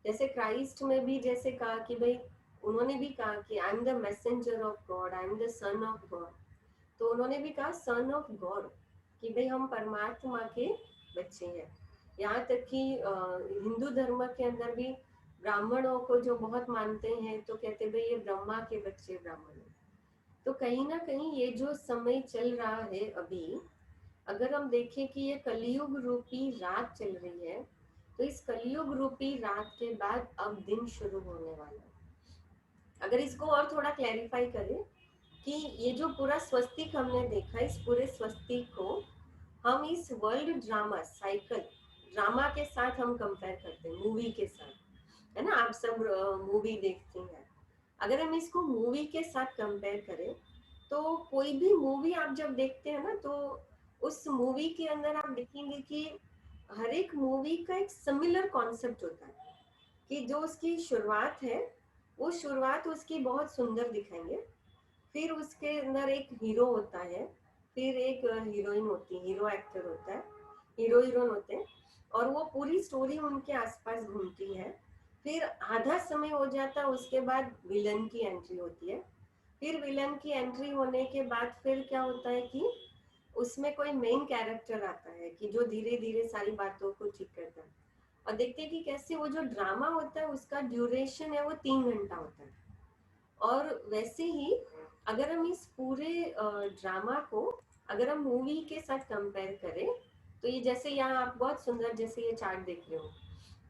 जैसे क्राइस्ट में भी जैसे कहा कि भाई उन्होंने भी कहा कि I am the messenger of God, I am the son of God, तो उन्होंने भी कहा सन ऑफ गॉड, कि भाई हम परमात्मा के बच्चे हैं। यहाँ तक कि हिंदू धर्म के अंदर भी ब्राह्मणों को जो बहुत मानते हैं तो कहते भाई ये ब्रह्मा के बच्चे ब्राह्मण हैं। तो कहीं ना कहीं ये जो समय चल रहा है अभी, अगर हम देखें कि ये कलयुग रूपी रात चल रही है, तो इस कलयुग रूपी रात के बाद अब दिन शुरू होने वाला है। अगर इसको और थोड़ा क्लैरिफाई करें कि ये जो पूरा स्वस्तिक हमने देखा, इस पूरे स्वस्तिक को हम इस वर्ल्ड ड्रामा साइकिल ड्रामा के साथ हम कंपेयर करते हैं, मूवी के साथ, है ना। आप सब मूवी देखते हैं, अगर हम इसको मूवी के साथ कंपेयर करें तो कोई भी मूवी आप जब देखते हैं ना, तो उस मूवी के अंदर आप देखेंगे कि हर एक मूवी का एक सिमिलर कॉन्सेप्ट होता है, कि जो उसकी शुरुआत है वो शुरुआत उसकी बहुत सुंदर दिखाएंगे, फिर उसके अंदर एक हीरो होता है, फिर एक हीरोइन होती है, हीरो एक्टर होता है, हीरो हीरोइन होते हैं, और वो पूरी स्टोरी उनके आसपास घूमती है। फिर आधा समय हो जाता है, उसके बाद विलन की एंट्री होती है। फिर विलन की एंट्री होने के बाद फिर क्या होता है कि उसमें कोई मेन कैरेक्टर आता है कि जो धीरे धीरे सारी बातों को ठीक करता है, और देखते हैं कि कैसे वो जो ड्रामा होता है उसका ड्यूरेशन है वो 3 घंटा होता है। और वैसे ही अगर हम इस पूरे ड्रामा को अगर हम मूवी के साथ कंपेयर करें, तो ये जैसे यहाँ आप बहुत सुंदर जैसे ये चार्ट देख रहे हो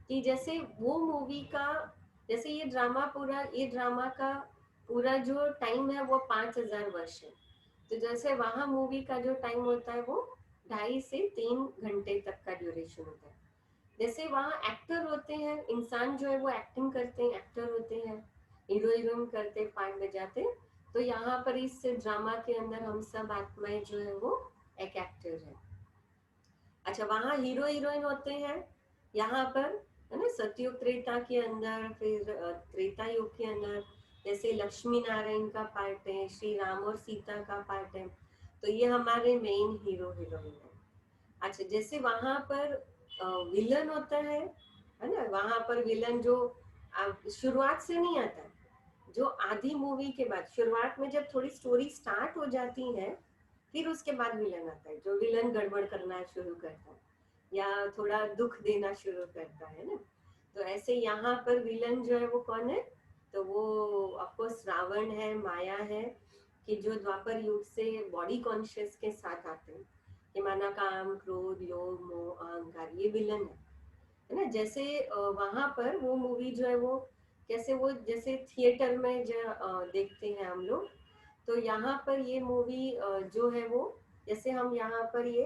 कि जैसे वो मूवी का, जैसे ये ड्रामा का पूरा जो टाइम है वो 5,000 वर्ष है, तो जैसे वहां मूवी का जो टाइम होता है वो 2.5 से 3 घंटे तक का ड्यूरेशन होता है। जैसे वहाँ एक्टर होते हैं, इंसान जो है वो एक्टिंग करते हैं, एक्टर होते हैं, हीरो हीरोइन करते, पार्ट बजाते, तो यहाँ पर इस ड्रामा के अंदर हम सब आत्माएं जो है वो एक एक्टर है। अच्छा, वहाँ हीरो हीरोइन होते हैं, यहाँ पर है ना सतयुग त्रेता के अंदर, फिर त्रेता युग के अंदर जैसे लक्ष्मी नारायण का पार्ट है, श्री राम और सीता का पार्ट है, तो ये हमारे मेन हीरो हीरोइन है। अच्छा, जैसे वहां पर विलन होता है ना, वहां पर विलन जो शुरुआत से नहीं आता है, जो आधी मूवी के बाद, शुरुआत में जब थोड़ी स्टोरी स्टार्ट हो जाती है फिर उसके बाद विलन आता है, जो विलन गड़बड़ करना शुरू करता है या थोड़ा दुख देना शुरू करता है ना। तो ऐसे यहाँ पर विलन जो है वो कौन है, तो वो ऑफकोर्स रावण है, माया है, कि जो द्वापर युग से बॉडी कॉन्शियस के साथ आते हैं, कि माना काम, क्रोध, लोभ, मोह, अहंकार, ये विलन है ना। जैसे वहां पर वो मूवी जो है वो कैसे, वो जैसे थिएटर में जो देखते हैं हम लोग, तो यहाँ पर ये मूवी जो है वो, जैसे हम यहाँ पर ये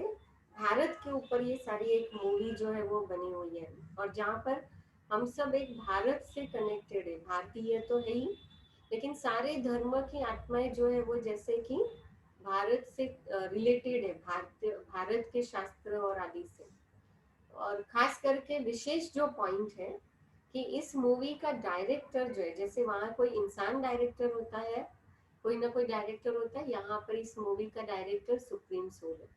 भारत के ऊपर ये सारी एक मूवी जो है वो बनी हुई है, और जहाँ पर हम सब एक भारत से कनेक्टेड है, भारतीय तो है ही, लेकिन सारे धर्म की आत्माएं जो है वो जैसे कि भारत से रिलेटेड है, भारत के शास्त्र और आदि से। और खास करके विशेष जो पॉइंट है कि इस मूवी का डायरेक्टर जो है, जैसे वहाँ कोई इंसान डायरेक्टर होता है, कोई ना कोई डायरेक्टर होता है, यहाँ पर इस मूवी का डायरेक्टर सुप्रीम सोल है।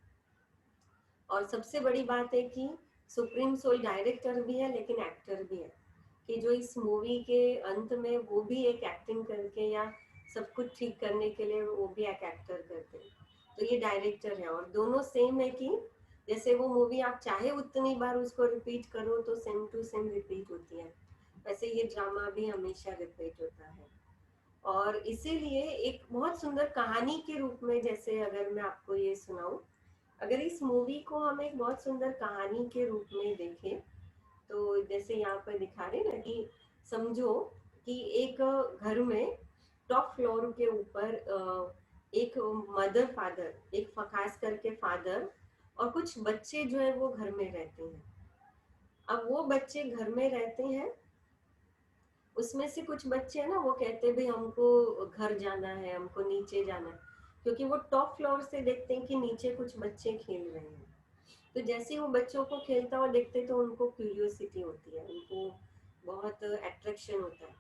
और सबसे बड़ी बात है कि सुप्रीम सोल डायरेक्टर भी है लेकिन एक्टर भी है, कि जो इस मूवी के अंत में वो भी एक एक्टिंग करके या सब कुछ ठीक करने के लिए वो भी एक एक्टर करते हैं, तो ये डायरेक्टर है। और दोनों सेम है कि जैसे वो मूवी आप चाहे उतनी बार उसको रिपीट करो तो सेम टू सेम रिपीट होती है, वैसे ये ड्रामा भी हमेशा रिपीट होता है। और इसीलिए एक बहुत सुंदर कहानी के रूप में, जैसे अगर मैं आपको ये सुनाऊं, अगर इस मूवी को हम एक बहुत सुंदर कहानी के रूप में देखें, तो जैसे यहाँ पर दिखा रहे ना कि समझो कि एक घर में टॉप फ्लोर के ऊपर एक मदर फादर, एक खास करके फादर और कुछ बच्चे जो है वो घर में रहते हैं। अब वो बच्चे घर में रहते हैं उसमें से कुछ बच्चे हैं ना, वो कहते हैं भाई हमको घर जाना है, हमको नीचे जाना है, क्योंकि वो टॉप फ्लोर से देखते हैं कि नीचे कुछ बच्चे खेल रहे हैं। तो जैसे ही वो बच्चों को खेलता हुआ देखते तो उनको क्यूरियोसिटी होती है, उनको बहुत अट्रैक्शन होता है।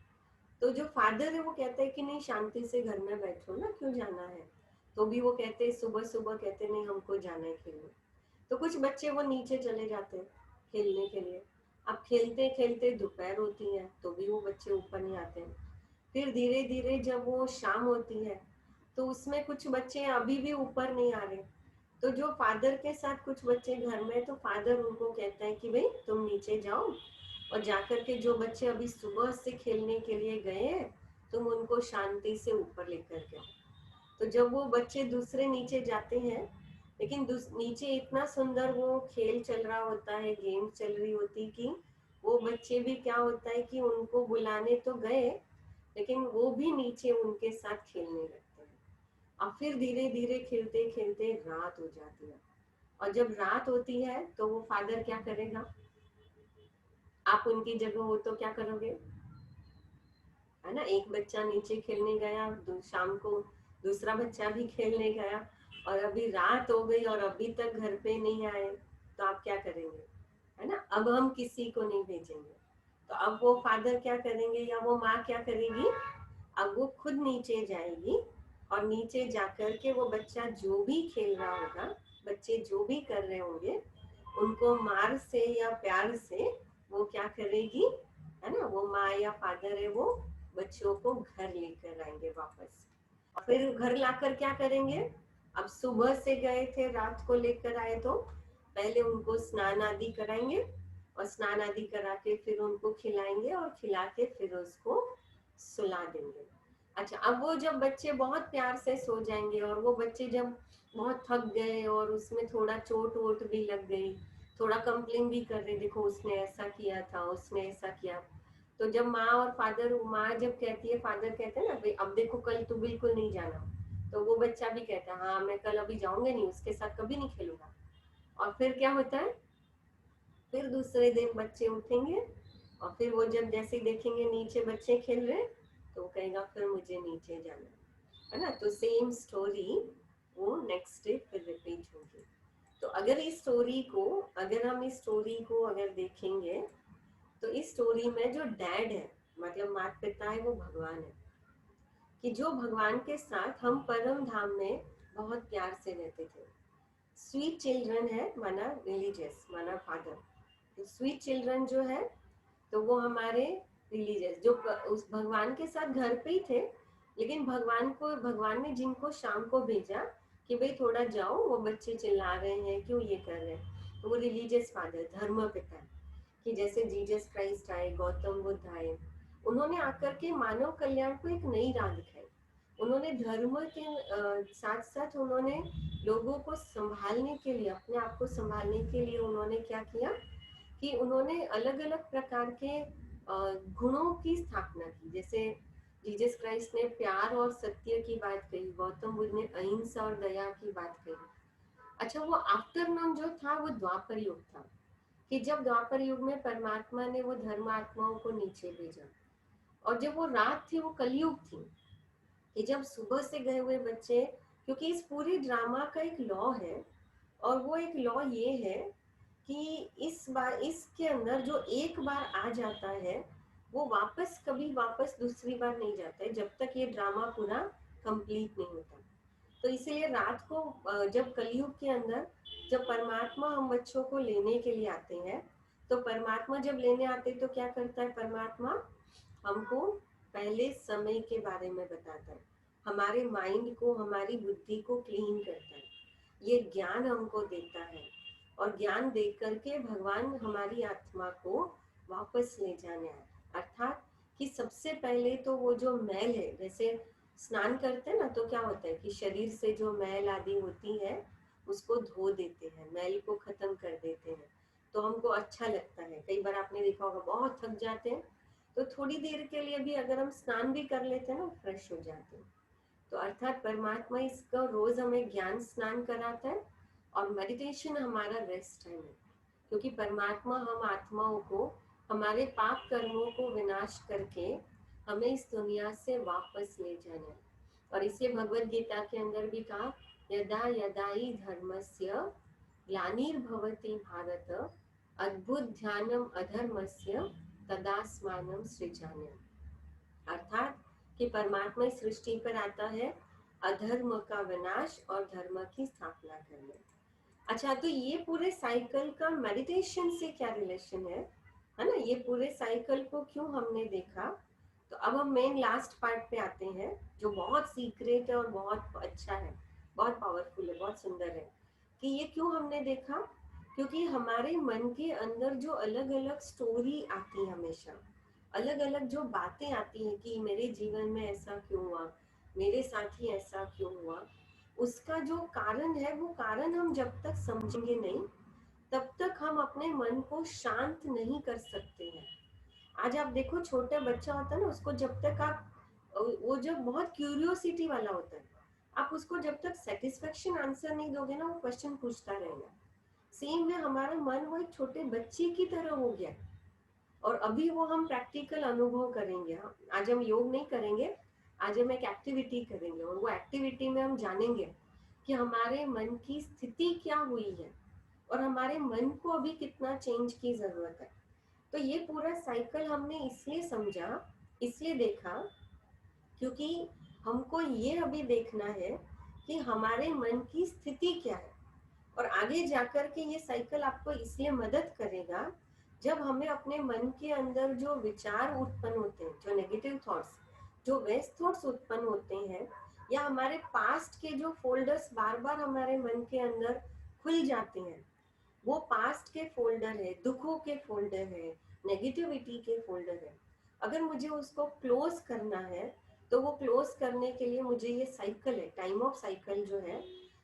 तो जो फादर है वो कहता है कि नहीं, शांति से घर में बैठो ना, क्यों जाना है। तो भी वो कहते हैं, सुबह सुबह कहते नहीं हमको जाना है खेलने। तो कुछ बच्चे वो नीचे चले जाते हैं खेलने के लिए। अब खेलते खेलते दोपहर होती है तो भी वो बच्चे ऊपर नहीं आते हैं। फिर धीरे धीरे जब वो शाम होती है तो उसमें कुछ बच्चे अभी भी ऊपर नहीं आ रहे। तो जो फादर के साथ कुछ बच्चे घर में, तो फादर उनको कहता है कि भाई तुम नीचे जाओ और जाकर के जो बच्चे अभी सुबह से खेलने के लिए गए हैं तुम उनको शांति से ऊपर लेकर के आओ। तो जब वो बच्चे दूसरे नीचे जाते हैं, लेकिन नीचे इतना सुंदर वो खेल चल रहा होता है, गेम चल रही होती कि वो बच्चे भी क्या होता है कि उनको बुलाने तो गए लेकिन वो भी नीचे उनके साथ खेलने लगते हैं। अब फिर धीरे धीरे खेलते खेलते रात हो जाती है। और जब रात होती है तो वो फादर क्या करेगा, आप उनकी जगह हो तो क्या करोगे, है ना। एक बच्चा नीचे खेलने गया, शाम को दूसरा बच्चा भी खेलने गया, और अभी रात हो गई और अभी तक घर पे नहीं आए, तो आप क्या करेंगे, है ना। अब हम किसी को नहीं भेजेंगे। तो अब वो फादर क्या करेंगे या वो माँ क्या करेगी, अब वो खुद नीचे जाएगी और नीचे जाकर के वो बच्चा जो भी खेल रहा होगा, बच्चे जो भी कर रहे होंगे, उनको मार से या प्यार से वो क्या करेगी, है ना, वो माँ या फादर है वो बच्चों को घर लेकर आएंगे वापस। और फिर घर लाकर क्या करेंगे, अब सुबह से गए थे रात को लेकर आए तो पहले उनको स्नान आदि कराएंगे और स्नान आदि करा के फिर उनको खिलाएंगे और खिला के फिर उसको सुला देंगे। अच्छा, अब वो जब बच्चे बहुत प्यार से सो जाएंगे और वो बच्चे जब बहुत थक गए और उसमें थोड़ा चोट वोट भी लग गई, थोड़ा कंप्लेन भी कर रहे, देखो उसने ऐसा किया था, उसने ऐसा किया। तो जब माँ और फादर, माँ जब कहती है, फादर कहते हैं ना भाई अब देखो कल तो बिल्कुल नहीं जाना, तो वो बच्चा भी कहता है हाँ मैं कल अभी जाऊंगा नहीं, उसके साथ कभी नहीं खेलूंगा। और फिर क्या होता है, फिर दूसरे दिन बच्चे उठेंगे और फिर वो जब जैसे देखेंगे नीचे बच्चे खेल रहे तो वो कहेगा फिर मुझे नीचे जाना है ना। तो सेम स्टोरी वो नेक्स्ट डे फिर रिपीट होगी। तो अगर इस स्टोरी को, अगर हम इस स्टोरी को अगर देखेंगे तो इस स्टोरी में जो डैड है, मतलब माता पिता है, वो भगवान है। कि जो भगवान के साथ हम परम धाम में बहुत प्यार से रहते थे। स्वीट चिल्ड्रन है माना रिलीजियस, माना फादर। तो स्वीट चिल्ड्रन जो है तो वो हमारे रिलीजियस, जो उस भगवान के साथ घर पे ही थे, लेकिन भगवान ने जिनको शाम को भेजा कि भाई थोड़ा जाओ, वो बच्चे चिल्ला रहे हैं, क्यों ये कर रहे हैं, तो वो रिलीजियस फादर, धर्म पिता है। कि जैसे जीसस क्राइस्ट आए, गौतम बुद्ध आए, उन्होंने आकर के मानव कल्याण को एक नई राह दिखाई। उन्होंने धर्म के साथ साथ उन्होंने लोगों को संभालने के लिए, अपने आप को संभालने के लिए उन्होंने क्या किया कि उन्होंने अलग अलग प्रकार के गुणों की स्थापना की। जैसे जीसस क्राइस्ट ने प्यार और सत्य की बात कही, गौतम बुद्ध ने अहिंसा और दया की बात कही। अच्छा, वो आफ्टरनून जो था वो द्वापर युग था, कि जब द्वापर युग में परमात्मा ने वो धर्मात्माओं को नीचे भेजा। और जब वो रात थी वो कलयुग थी, कि जब सुबह से गए हुए बच्चे, क्योंकि इस पूरी ड्रामा का एक लॉ है, और वो एक लॉ ये है कि इस बार इसके अंदर जो एक बार आ जाता है वो वापस कभी वापस दूसरी बार नहीं जाता है, जब तक ये ड्रामा पूरा कंप्लीट नहीं होता। तो इसीलिए रात को जब कलयुग के अंदर जब परमात्मा हम बच्चों को लेने के लिए आते हैं, तो परमात्मा जब लेने आते तो क्या करता है परमात्मा, हमको पहले समय के बारे में बताता है, हमारे माइंड को, हमारी बुद्धि को क्लीन करता है, ये ज्ञान हमको देता है। और ज्ञान दे करके भगवान हमारी आत्मा को वापस ले जाने आए। अर्थात कि सबसे पहले तो वो जो मैल है, जैसे स्नान करते हैं ना तो क्या होता है कि शरीर से जो मैल आदि होती है उसको धो देते हैं, मैल को खत्म कर देते हैं, तो हमको अच्छा लगता है। कई बार आपने देखा होगा बहुत थक जाते हैं तो थोड़ी देर के लिए भी अगर हम स्नान भी कर लेते हैं ना, फ्रेश हो जाते हैं। तो अर्थात परमात्मा इसका रोज हमें ज्ञान स्नान कराता है, और मेडिटेशन हमारा रेस्ट टाइम है, क्योंकि परमात्मा हम आत्माओं को हमारे पाप कर्मों को विनाश करके हमें इस दुनिया से वापस ले जाना है। और इसे भगवत गीता के अंदर भी कहा, यदा यदा हि धर्मस्य ग्लानिर्भवति भारत अद्भुत ध्यानम अधर्मस्य तदास्मानम सृजाम्यहम्। अर्थात कि परमात्मा इस सृष्टि पर आता है अधर्म का विनाश और धर्म की स्थापना करने। अच्छा, तो ये पूरे साइकिल का मेडिटेशन से क्या रिलेशन है ना? ये पूरे साइकिल को क्यों हमने देखा? तो अब हम मेन लास्ट पार्ट पे आते हैं, जो बहुत सीक्रेट है और बहुत अच्छा है, बहुत पावरफुल है, बहुत सुंदर है। कि ये क्यों हमने देखा? क्योंकि हमारे मन के अंदर जो अलग अलग स्टोरी आती है, हमेशा अलग अलग जो बातें आती हैं कि मेरे जीवन में ऐसा क्यों हुआ, मेरे साथ ही ऐसा क्यों हुआ, उसका जो कारण है, वो कारण हम जब तक समझेंगे नहीं, तब तक हम अपने मन को शांत नहीं कर सकते हैं। आज आप देखो, छोटा बच्चा होता है ना, उसको जब तक आप, वो जब बहुत क्यूरियोसिटी वाला होता है, आप उसको जब तक सेटिस्फेक्शन आंसर नहीं दोगे ना, वो क्वेश्चन पूछता रहेगा। सेम में हमारा मन वो एक छोटे बच्चे की तरह हो गया। और अभी वो हम प्रैक्टिकल अनुभव करेंगे। आज हम योग नहीं करेंगे, आज हम एक एक्टिविटी करेंगे, और वो एक्टिविटी में हम जानेंगे कि हमारे मन की स्थिति क्या हुई है और हमारे मन को अभी कितना चेंज की जरूरत है। तो ये पूरा साइकिल हमने इसलिए समझा, इसलिए देखा, क्योंकि हमको ये अभी देखना है कि हमारे मन की स्थिति क्या है। और आगे जाकर के ये साइकिल आपको इसलिए मदद करेगा, जब हमें अपने मन के अंदर जो विचार उत्पन्न होते हैं, जो नेगेटिव थॉट्स, जो वेस्ट थॉट्स उत्पन्न होते हैं, या हमारे पास्ट के जो फोल्डर्स बार बार हमारे मन के अंदर खुल जाते हैं, वो पास्ट के फोल्डर है, दुखों के फोल्डर है, नेगेटिविटी के फोल्डर है। अगर मुझे उसको क्लोज करना है, तो वो क्लोज करने के लिए मुझे ये साइकिल है, टाइम ऑफ साइकिल जो है,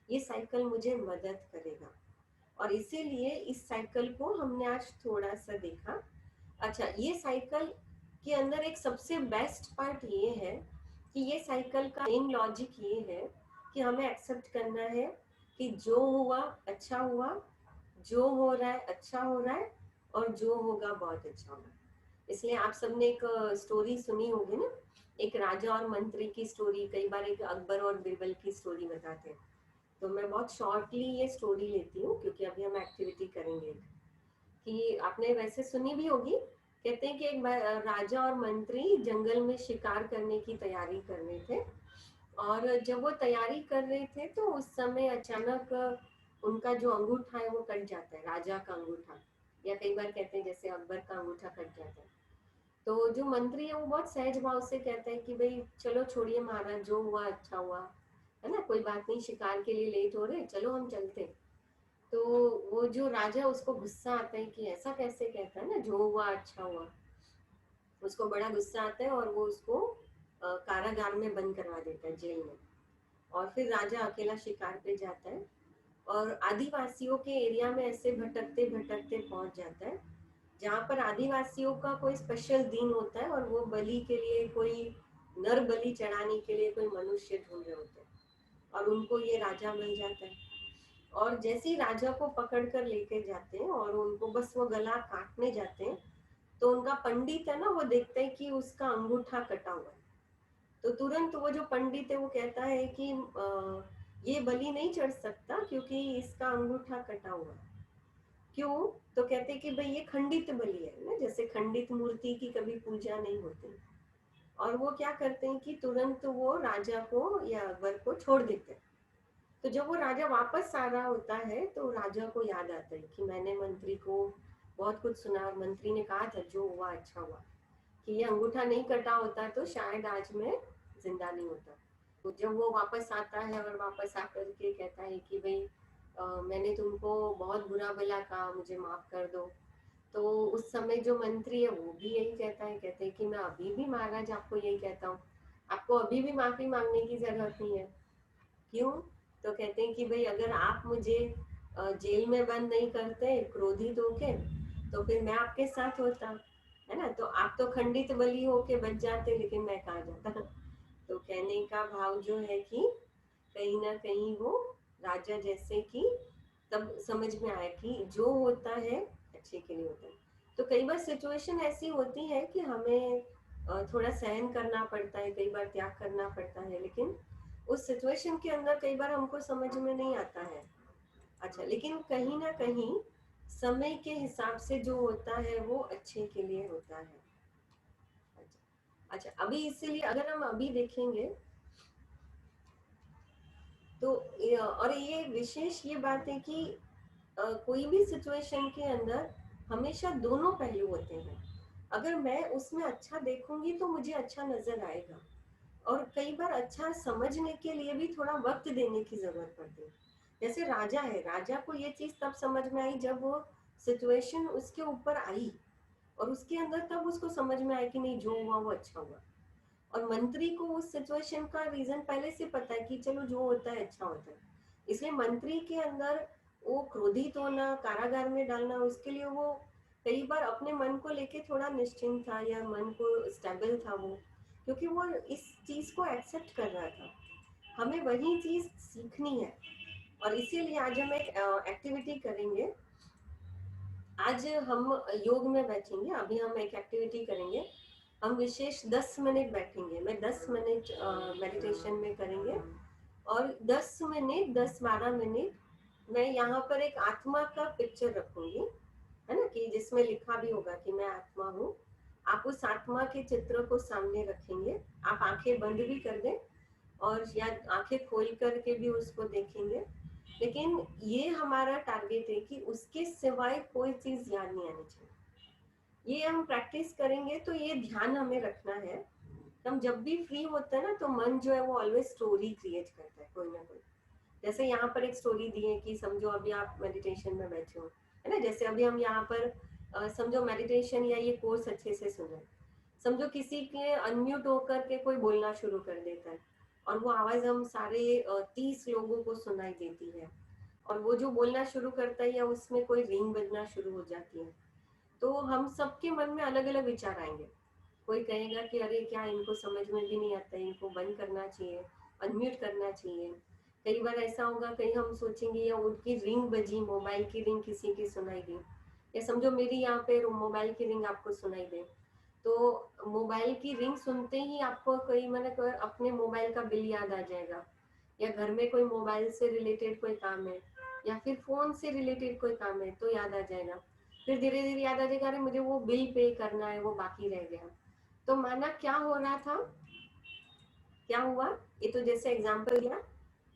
ये साइकिल मुझे मदद करेगा। और इसीलिए इस साइकिल को हमने आज थोड़ा सा देखा। अच्छा, ये साइकिल के अंदर एक सबसे बेस्ट पार्ट ये है कि ये साइकिल का मेन लॉजिक ये है कि हमें एक्सेप्ट करना है कि जो हुआ अच्छा हुआ, जो हो रहा है अच्छा हो रहा है, और जो होगा बहुत अच्छा होगा। इसलिए आप सबने एक स्टोरी सुनी होगी ना, एक राजा और मंत्री की स्टोरी, कई बार एक अकबर और बीरबल की स्टोरी बताते हैं। तो मैं बहुत शॉर्टली ये स्टोरी लेती हूँ, क्योंकि अभी हम एक्टिविटी करेंगे। कि आपने वैसे सुनी भी होगी, कहते हैं कि एक राजा और मंत्री जंगल में शिकार करने की तैयारी कर रहे थे, और जब वो तैयारी कर रहे थे तो उस समय अचानक उनका जो अंगूठा है वो कट जाता है, राजा का अंगूठा, या कई बार कहते हैं जैसे अकबर का अंगूठा कट जाता है। तो जो मंत्री है वो बहुत सहज भाव से कहता है कि भाई चलो छोड़िए महाराज, जो हुआ अच्छा हुआ, है ना, कोई बात नहीं, शिकार के लिए लेट हो रहे, चलो हम चलते। तो वो जो राजा, उसको गुस्सा आता है कि ऐसा कैसे कहता है ना, जो हुआ अच्छा हुआ। उसको बड़ा गुस्सा आता है और वो उसको कारागार में बंद करवा देता है, जेल में। और फिर राजा अकेला शिकार पे जाता है, और आदिवासियों के एरिया में ऐसे भटकते भटकते पहुंच जाता है, जहाँ पर आदिवासियों का कोई स्पेशल दिन होता है, और वो बलि के लिए, कोई नर बलि चढ़ाने के लिए कोई मनुष्य ढूंढ रहे होते हैं, और उनको ये राजा मिल जाता है। और जैसे ही राजा को पकड़ कर लेके जाते हैं और उनको बस वो गला काटने जाते हैं, तो उनका पंडित है ना, वो देखते हैं कि उसका अंगूठा कटा हुआ है। तो तुरंत वो जो पंडित है वो कहता है कि ये बलि नहीं चढ़ सकता क्योंकि इसका अंगूठा कटा हुआ है। क्यों? तो कहते हैं कि भाई ये खंडित बलि है ना, जैसे खंडित मूर्ति की कभी पूजा नहीं होती। और वो क्या करते हैं कि तुरंत वो राजा को या अकबर को छोड़ देते हैं। तो जब वो राजा वापस आ रहा होता है, तो राजा को याद आता है कि मैंने मंत्री को बहुत कुछ सुना, और मंत्री ने कहा था जो हुआ अच्छा हुआ, कि ये अंगूठा नहीं कटा होता तो शायद आज मैं जिंदा नहीं होता। तो जब वो वापस आता है और वापस आकर के कहता है कि भाई मैंने तुमको बहुत बुरा भला कहा, मुझे माफ कर दो। तो उस समय जो मंत्री है वो भी यही कहता है, कहते हैं कि मैं अभी भी महाराज आपको यही कहता हूँ, आपको अभी भी माफी मांगने की जरूरत नहीं है। क्यों? तो कहते हैं कि भाई अगर आप मुझे जेल में बंद नहीं करते क्रोधित होके, तो फिर मैं आपके साथ होता, है ना, तो आप तो खंडित बलि होके बच जाते, लेकिन मैं कहाँ जाता। तो कहने का भाव जो है कि कहीं ना कहीं वो राजा जैसे कि तब समझ में आया कि जो होता है अच्छे के लिए होता है। तो कई बार सिचुएशन ऐसी होती है कि हमें थोड़ा सहन करना पड़ता है, कई बार त्याग करना पड़ता है, लेकिन उस सिचुएशन के अंदर कई बार हमको समझ में नहीं आता है। अच्छा, लेकिन कहीं ना कहीं समय के हिसाब से जो होता है वो अच्छे के लिए होता है। अच्छा, अच्छा, अभी इसीलिए अगर हम अभी देखेंगे तो और ये विशेष ये बात है कि कोई भी सिचुएशन के अंदर हमेशा दोनों पहलू होते हैं। अगर मैं उसमें अच्छा देखूंगी तो मुझे अच्छा नजर आएगा, और कई बार अच्छा समझने के लिए भी थोड़ा वक्त देने की जरूरत पड़ती है। जैसे राजा है, राजा को ये चीज तब समझ में आई जब वो सिचुएशन उसके ऊपर आई, और उसके अंदर तब उसको समझ में आया कि नहीं, जो हुआ वो अच्छा हुआ। और मंत्री को उस सिचुएशन का रीजन पहले से पता है कि चलो जो होता है अच्छा होता है, इसलिए मंत्री के अंदर वो क्रोधित होना, कारागार में डालना, उसके लिए वो कई बार अपने मन को लेके थोड़ा निश्चिंत था, या मन को स्टेबल था वो, क्योंकि वो इस चीज को एक्सेप्ट कर रहा था। हमें वही चीज सीखनी है, और इसीलिए आज हम एक एक्टिविटी करेंगे। आज हम योग में बैठेंगे, अभी हम एक एक्टिविटी करेंगे। हम विशेष 10 मिनट बैठेंगे, मैं 10 मिनट मेडिटेशन में करेंगे, और 10 मिनट 10-12 मिनट मैं यहाँ पर एक आत्मा का पिक्चर रखूंगी, है ना, कि जिसमें लिखा भी होगा कि मैं आत्मा हूँ। आप उस आत्मा के चित्र को सामने रखेंगे, आप आंखें बंद भी कर दें और या आंखें खोल करके भी उसको देखेंगे, लेकिन ये हमारा टारगेट है कि उसके सिवाय कोई चीज याद नहीं आनी चाहिए। ये हम प्रैक्टिस करेंगे तो ये ध्यान हमें रखना है। हम जब भी फ्री होते हैं ना, तो मन जो है वो ऑलवेज स्टोरी क्रिएट करता है, कोई ना कोई। जैसे यहाँ पर एक स्टोरी दी है कि समझो अभी आप मेडिटेशन में बैठे हो, है ना, जैसे अभी हम यहाँ पर समझो मेडिटेशन या ये कोर्स अच्छे से सुने, समझो किसी के अनम्यूट होकर के कोई बोलना शुरू कर देता है, और वो आवाज हम सारे 30 लोगों को सुनाई देती है, और वो जो बोलना शुरू करता है या उसमें कोई रिंग बजना शुरू हो जाती है, तो हम सबके मन में अलग अलग विचार आएंगे। कोई कहेगा कि अरे क्या इनको समझ में भी नहीं आता है, इनको बंद करना चाहिए, अनम्यूट करना चाहिए। कई बार ऐसा होगा, कहीं हम सोचेंगे या उनकी रिंग बजी, मोबाइल की रिंग किसी की सुनाई दी, या समझो मेरी यहाँ पे मोबाइल की रिंग आपको सुनाई दे, तो मोबाइल की रिंग सुनते ही आपको कोई मैंने अपने मोबाइल का बिल याद आ जाएगा, या घर में कोई मोबाइल से रिलेटेड कोई काम है, या फिर फोन से रिलेटेड कोई काम है तो याद आ जाएगा। फिर धीरे धीरे याद आ जाएगा, अरे मुझे वो बिल पे करना है, वो बाकी रह गया। तो माना क्या हो रहा था, क्या हुआ, ये तो जैसे एग्जांपल दिया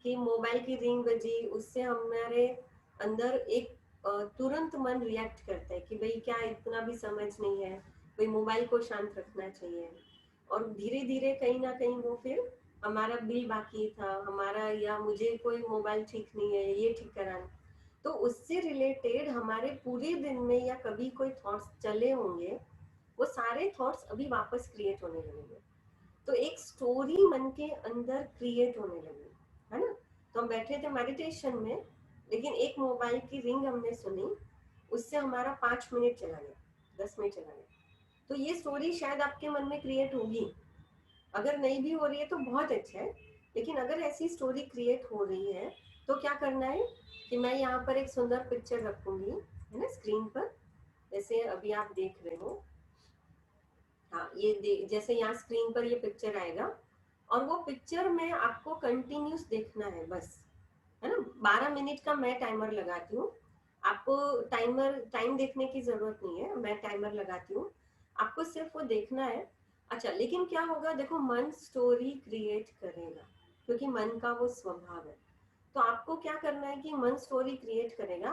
कि मोबाइल की रिंग बजी, उससे हमारे अंदर एक तुरंत मन रिएक्ट करता है कि भाई क्या इतना भी समझ नहीं है, भाई मोबाइल को शांत रखना चाहिए। और धीरे धीरे कहीं ना कहीं वो फिर हमारा बिल बाकी था हमारा, या मुझे कोई मोबाइल ठीक नहीं है ये ठीक कराना, तो उससे रिलेटेड हमारे पूरे दिन में या कभी कोई थॉट्स चले होंगे, वो सारे थॉट्स अभी वापस क्रिएट होने लगेंगे। तो एक स्टोरी मन के अंदर क्रिएट होने लगी, है ना। तो हम बैठे थे मेडिटेशन में, लेकिन एक मोबाइल की रिंग हमने सुनी, उससे हमारा 5 मिनट चला गया, 10 मिनट चला गया। तो ये स्टोरी शायद आपके मन में क्रिएट होगी, अगर नहीं भी हो रही है तो बहुत अच्छा है, लेकिन अगर ऐसी स्टोरी क्रिएट हो रही है तो क्या करना है कि मैं यहाँ पर एक सुंदर पिक्चर रखूंगी, है ना, स्क्रीन पर, जैसे अभी आप देख रहे हो। हाँ, ये जैसे यहाँ स्क्रीन पर ये पिक्चर आएगा, और वो पिक्चर में आपको कंटिन्यूस देखना है बस, है ना। 12 मिनट का मैं टाइमर लगाती हूँ, आपको टाइम देखने की जरूरत नहीं है, मैं टाइमर लगाती हूँ, आपको सिर्फ वो देखना है। अच्छा, लेकिन क्या होगा, देखो मन स्टोरी क्रिएट करेगा, क्योंकि मन का वो स्वभाव है। तो आपको क्या करना है कि मन स्टोरी क्रिएट करेगा,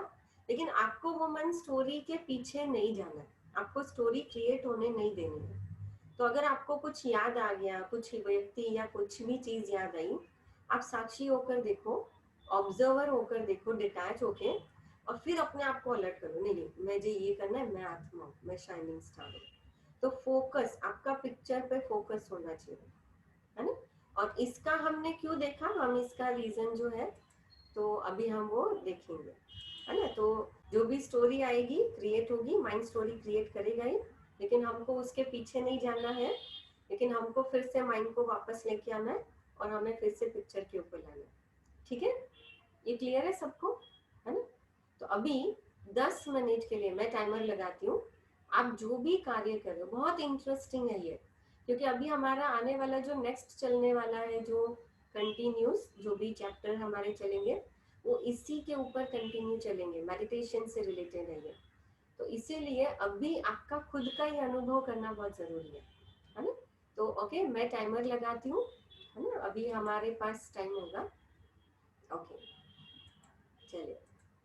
लेकिन आपको वो मन स्टोरी के पीछे नहीं जाना है, आपको स्टोरी क्रिएट होने नहीं देनी है। तो अगर आपको कुछ याद आ गया, कुछ व्यक्ति या कुछ भी चीज याद आई, आप साक्षी होकर देखो, ऑब्जर्वर होकर देखो, डिटैच होके, और फिर अपने आप को अलर्ट करो, नहीं नहीं मुझे ये करना है, मैं आत्मा हूँ, मैं शाइनिंग स्टार हूँ। तो फोकस आपका पिक्चर पे फोकस होना चाहिए, है ना। और इसका हमने क्यों देखा, हम इसका रीजन जो है तो अभी हम वो देखेंगे, है ना। तो जो भी स्टोरी आएगी क्रिएट होगी, माइंड स्टोरी क्रिएट करेगा ही, लेकिन हमको उसके पीछे नहीं जाना है, लेकिन हमको फिर से माइंड को वापस लेके आना है, और हमें फिर से पिक्चर के ऊपर लाना है। ठीक है, ये क्लियर है सबको, है ना। तो अभी 10 मिनट के लिए मैं टाइमर लगाती हूँ, आप जो भी कार्य कर रहे हो, बहुत इंटरेस्टिंग है ये, क्योंकि अभी हमारा आने वाला जो नेक्स्ट चलने वाला है, जो कंटिन्यूस जो भी चैप्टर हमारे चलेंगे वो इसी के ऊपर कंटिन्यू चलेंगे, मेडिटेशन से रिलेटेड है ये। तो इसीलिए अभी आपका खुद का ही अनुभव करना बहुत जरूरी है ना। तो ओके, मैं टाइमर लगाती हूँ, है ना, अभी हमारे पास टाइम होगा। ओके, चलिए।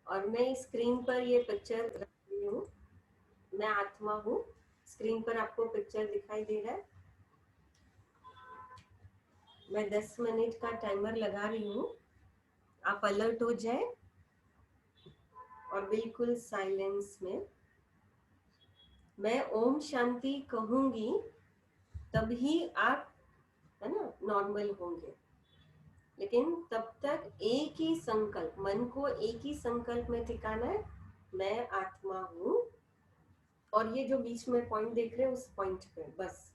और मैं स्क्रीन पर ये पिक्चर रख रही हूँ, मैं आत्मा हूँ। स्क्रीन पर आपको पिक्चर दिखाई दे रहा है। मैं 10 मिनट का टाइमर लगा रही हूँ, आप अलर्ट हो जाए और बिल्कुल साइलेंस में मैं ओम शांति कहूंगी, तभी आप, है ना, नॉर्मल होंगे। लेकिन तब तक एक ही संकल्प, मन को एक ही संकल्प में टिकाना है, मैं आत्मा हूँ। और ये जो बीच में पॉइंट देख रहे हैं उस पॉइंट पे बस।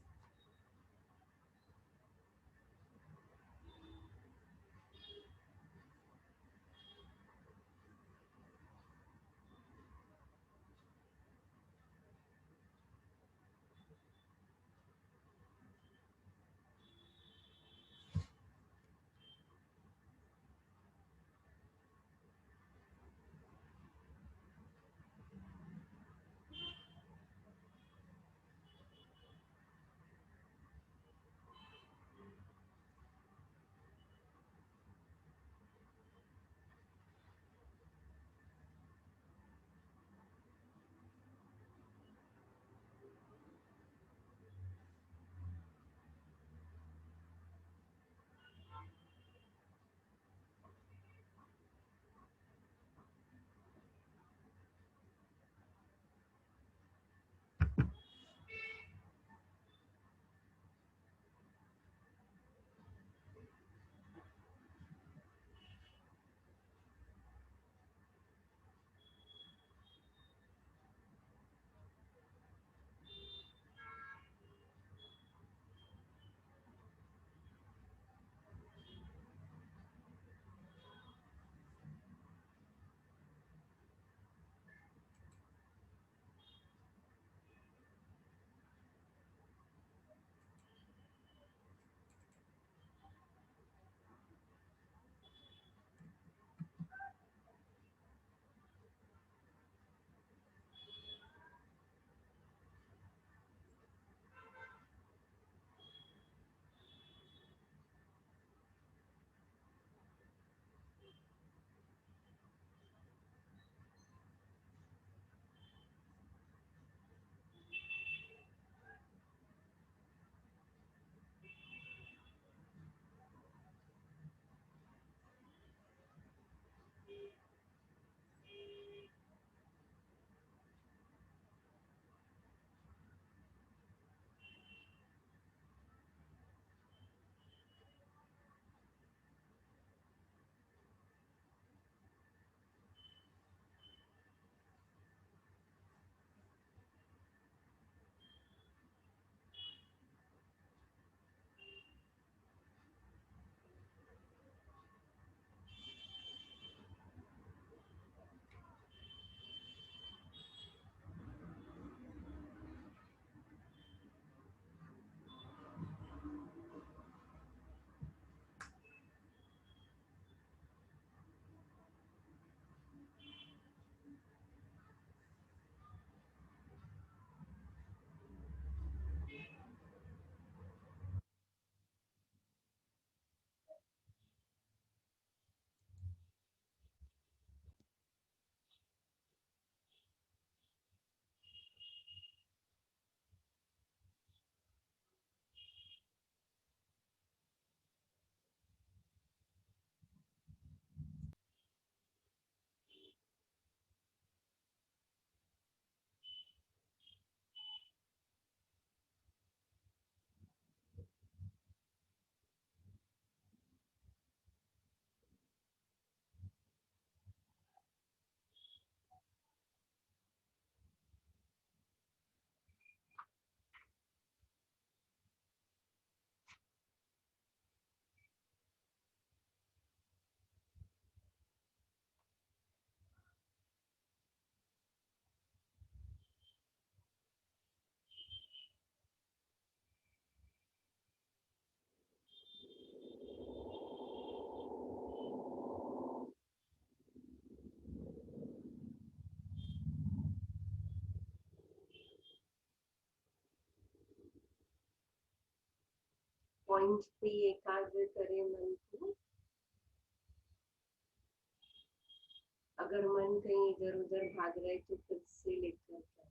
पॉइंट पे एकाग्र करें मन को। अगर मन कहीं इधर उधर भाग रहा है तो फिर से लेकर जाए।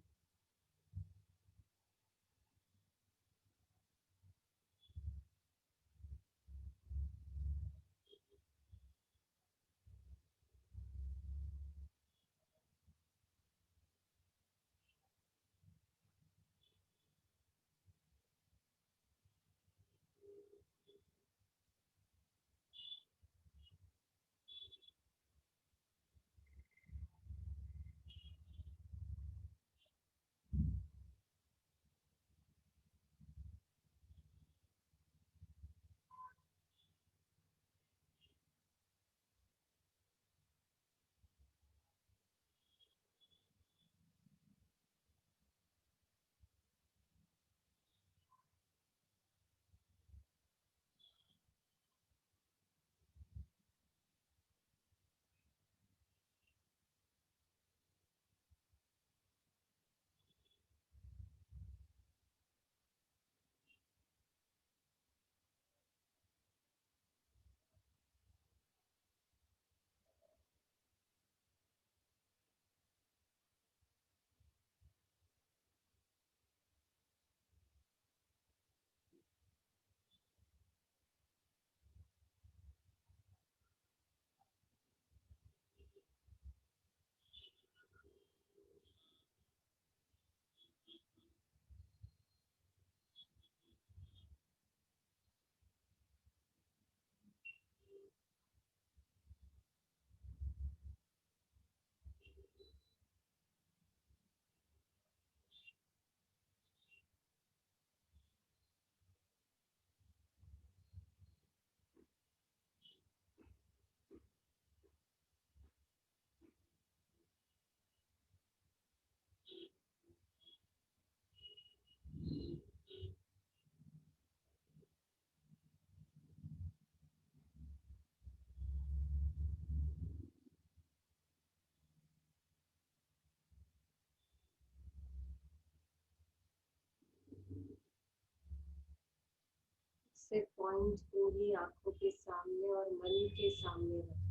से पॉइंट को ही आंखों के सामने और मन के सामने रखें।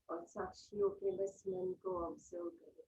और साक्षी होके बस मन को ऑब्जर्व करें।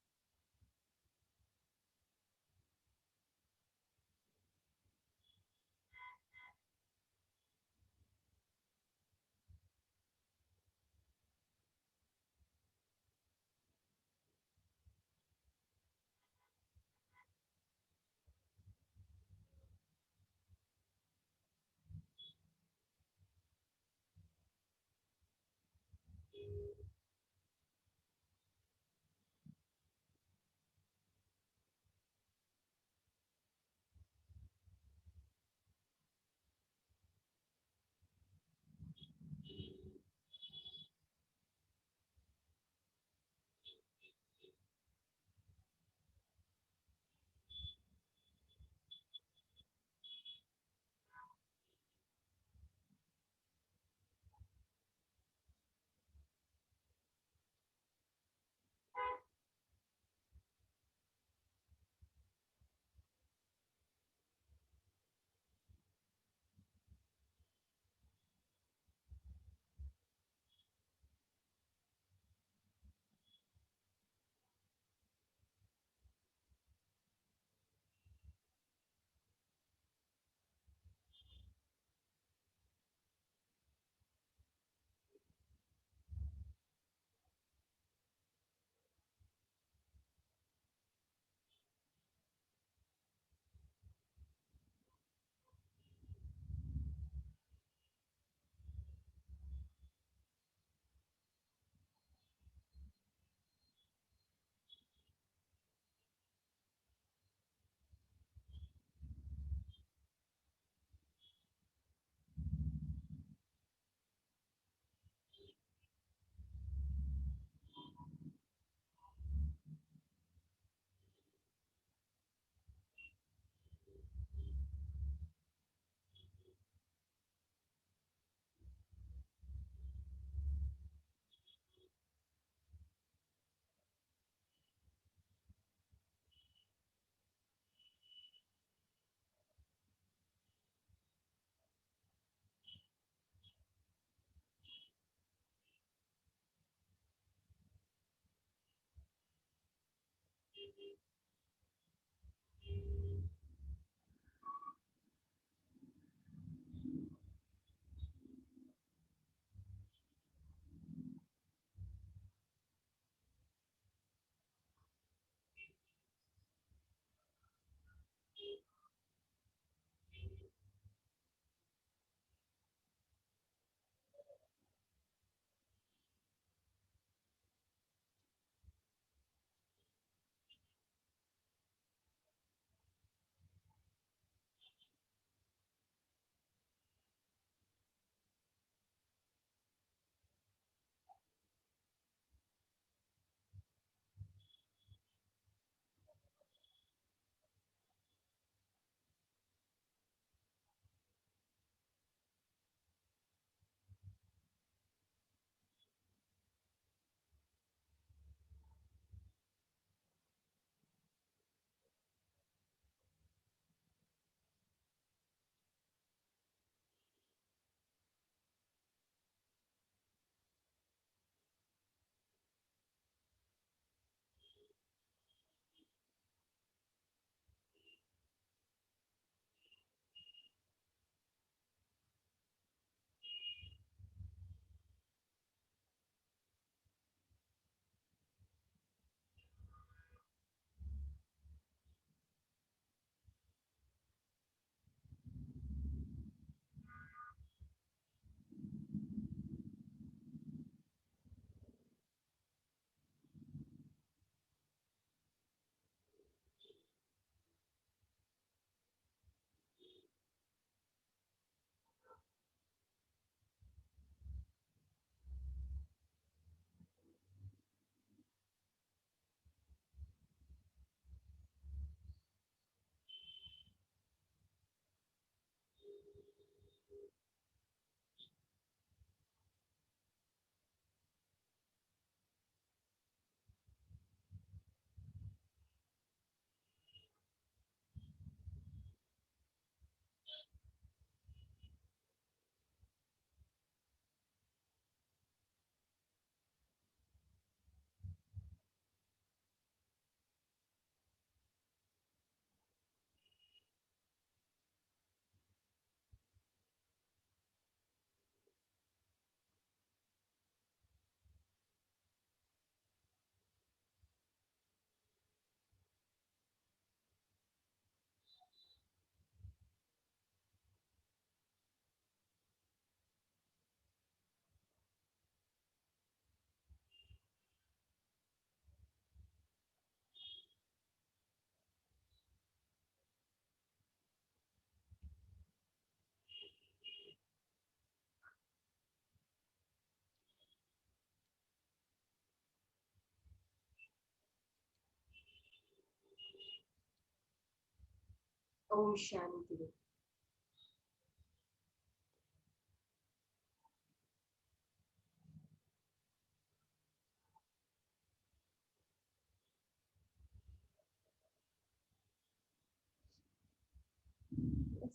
ओम शांति।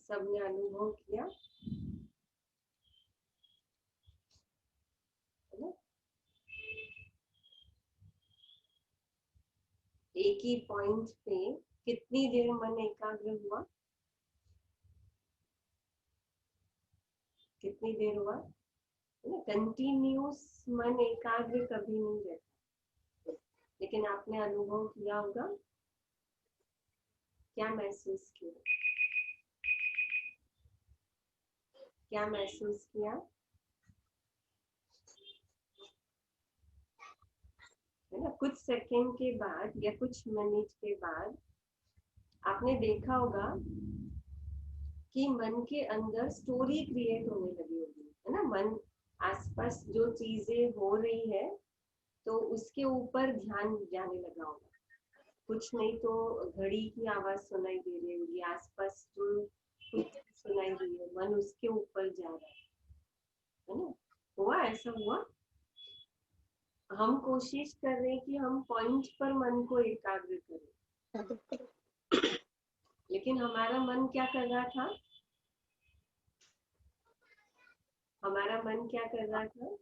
सबने अनुभव किया है ना? एक ही पॉइंट पे कितनी देर मन एकाग्र हुआ? कितनी देर हुआ? कंटिन्यूस मन एकाग्र कभी नहीं रहता, लेकिन आपने अनुभव किया होगा। क्या महसूस किया? क्या महसूस किया? है ना, कुछ सेकंड के बाद या कुछ मिनट के बाद आपने देखा होगा कि मन के अंदर स्टोरी क्रिएट होने लगी होगी, है ना। मन आसपास जो चीजें हो रही है तो उसके ऊपर ध्यान जाने लगा होगा। कुछ नहीं तो घड़ी की आवाज सुनाई दे रही होगी, आसपास जो कुछ सुनाई दे रही है, मन उसके ऊपर जा रहा है ना। हुआ, ऐसा हुआ। हम कोशिश कर रहे हैं कि हम पॉइंट पर मन को एकाग्र करें, लेकिन हमारा मन क्या कर रहा था? हमारा मन क्या कर रहा था?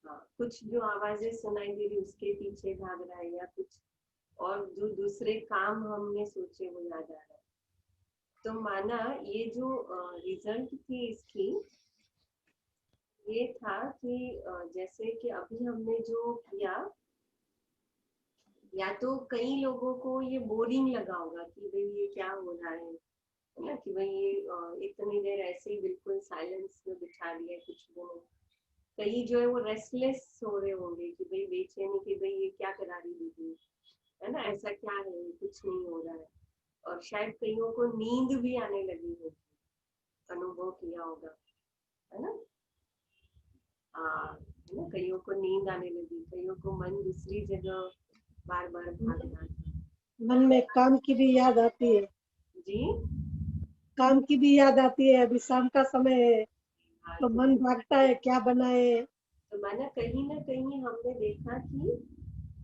हाँ, कुछ जो आवाजें सुनाई दे रही उसके पीछे भाग रहा है, या कुछ और जो दूसरे काम हमने सोचे वो याद आ रहा है। तो माना ये जो रिजल्ट थी इसकी, ये था कि जैसे कि अभी हमने जो किया, या तो कई लोगों को ये बोरिंग लगा होगा कि भाई ये क्या हो रहा है ना, कि भाई ये इतनी देर ऐसे ही बिल्कुल साइलेंस में बिठा दिया कुछ वो। कई जो है वो रेस्टलेस हो रहे होंगे कि भाई बेचैनी, कि भाई ये क्या करा रही दीदी, है ना, ऐसा क्या है, कुछ नहीं हो रहा है। और शायद कईयों को नींद भी आने लगी होगी, अनुभव किया होगा, है ना। हाँ, है ना, कईयों को नींद आने लगी, कईयों को मन दूसरी जगह बार बार भागना था। मन में काम की भी याद आती है। जी, काम की भी याद आती है। अभी शाम का समय है हाँ, तो मन भागता है क्या बनाए। तो माना कहीं ना कहीं हमने देखा कि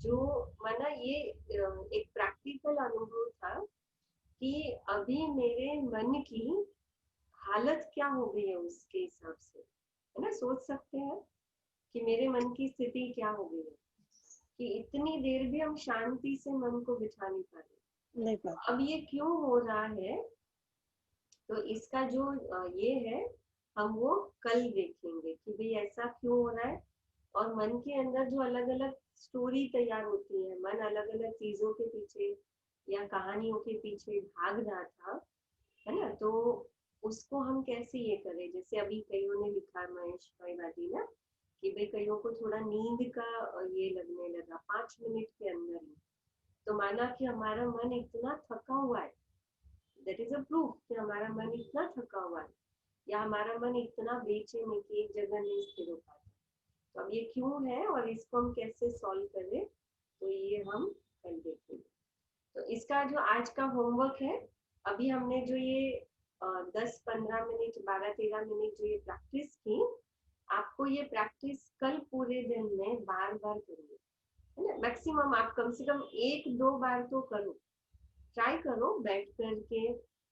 जो माना ये एक प्रैक्टिकल अनुभव था कि अभी मेरे मन की हालत क्या हो गई है, उसके हिसाब से, है ना, सोच सकते हैं कि मेरे मन की स्थिति क्या हो गई है कि इतनी देर भी हम शांति से मन को बिठा नहीं पा रहे। नहीं पाता। अब ये क्यों हो रहा है, तो इसका जो ये है, हम वो कल देखेंगे कि भाई ऐसा क्यों हो रहा है। और मन के अंदर जो अलग अलग स्टोरी तैयार होती है, मन अलग अलग चीजों के पीछे या कहानियों के पीछे भाग रहा था, है ना, तो उसको हम कैसे ये करें। जैसे अभी कईयों ने लिखा, महेश भाई वादी ना, कि भाई कईयों को थोड़ा नींद का ये लगने लगा 5 मिनट के अंदर ही। तो माना कि हमारा मन इतना थका हुआ है, दैट इज अ प्रूफ कि हमारा मन इतना थका हुआ है, या हमारा मन इतना बेचैन है कि एक जगह नहीं स्थिर हो पाता। तो अब ये क्यों है और इसको हम कैसे सॉल्व करें, तो ये हम कल देखेंगे। तो इसका जो आज का होमवर्क है, अभी हमने जो ये 10-15 मिनट 12-13 मिनट जो ये प्रैक्टिस की, आपको ये प्रैक्टिस कल पूरे दिन में बार बार करिए, है ना। मैक्सिमम आप कम से कम 1-2 बार तो करो, ट्राई करो बैठ करके।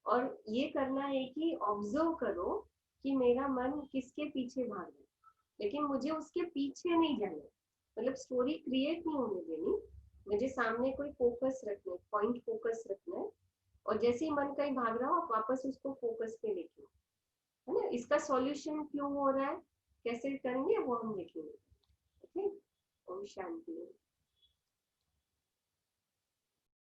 और ये करना है कि ऑब्जर्व करो कि मेरा मन किसके पीछे भाग रहा है, लेकिन मुझे उसके पीछे नहीं जाना, मतलब स्टोरी क्रिएट नहीं होने देनी। मुझे सामने कोई फोकस रखना है, पॉइंट फोकस रखना है। और जैसे ही मन कहीं भाग रहा हो, आप वापस उसको फोकस पे लेके, है ना। इसका सॉल्यूशन क्यों हो रहा है, कैसे करेंगे वो हम देखेंगे। ओके, ओम शांति।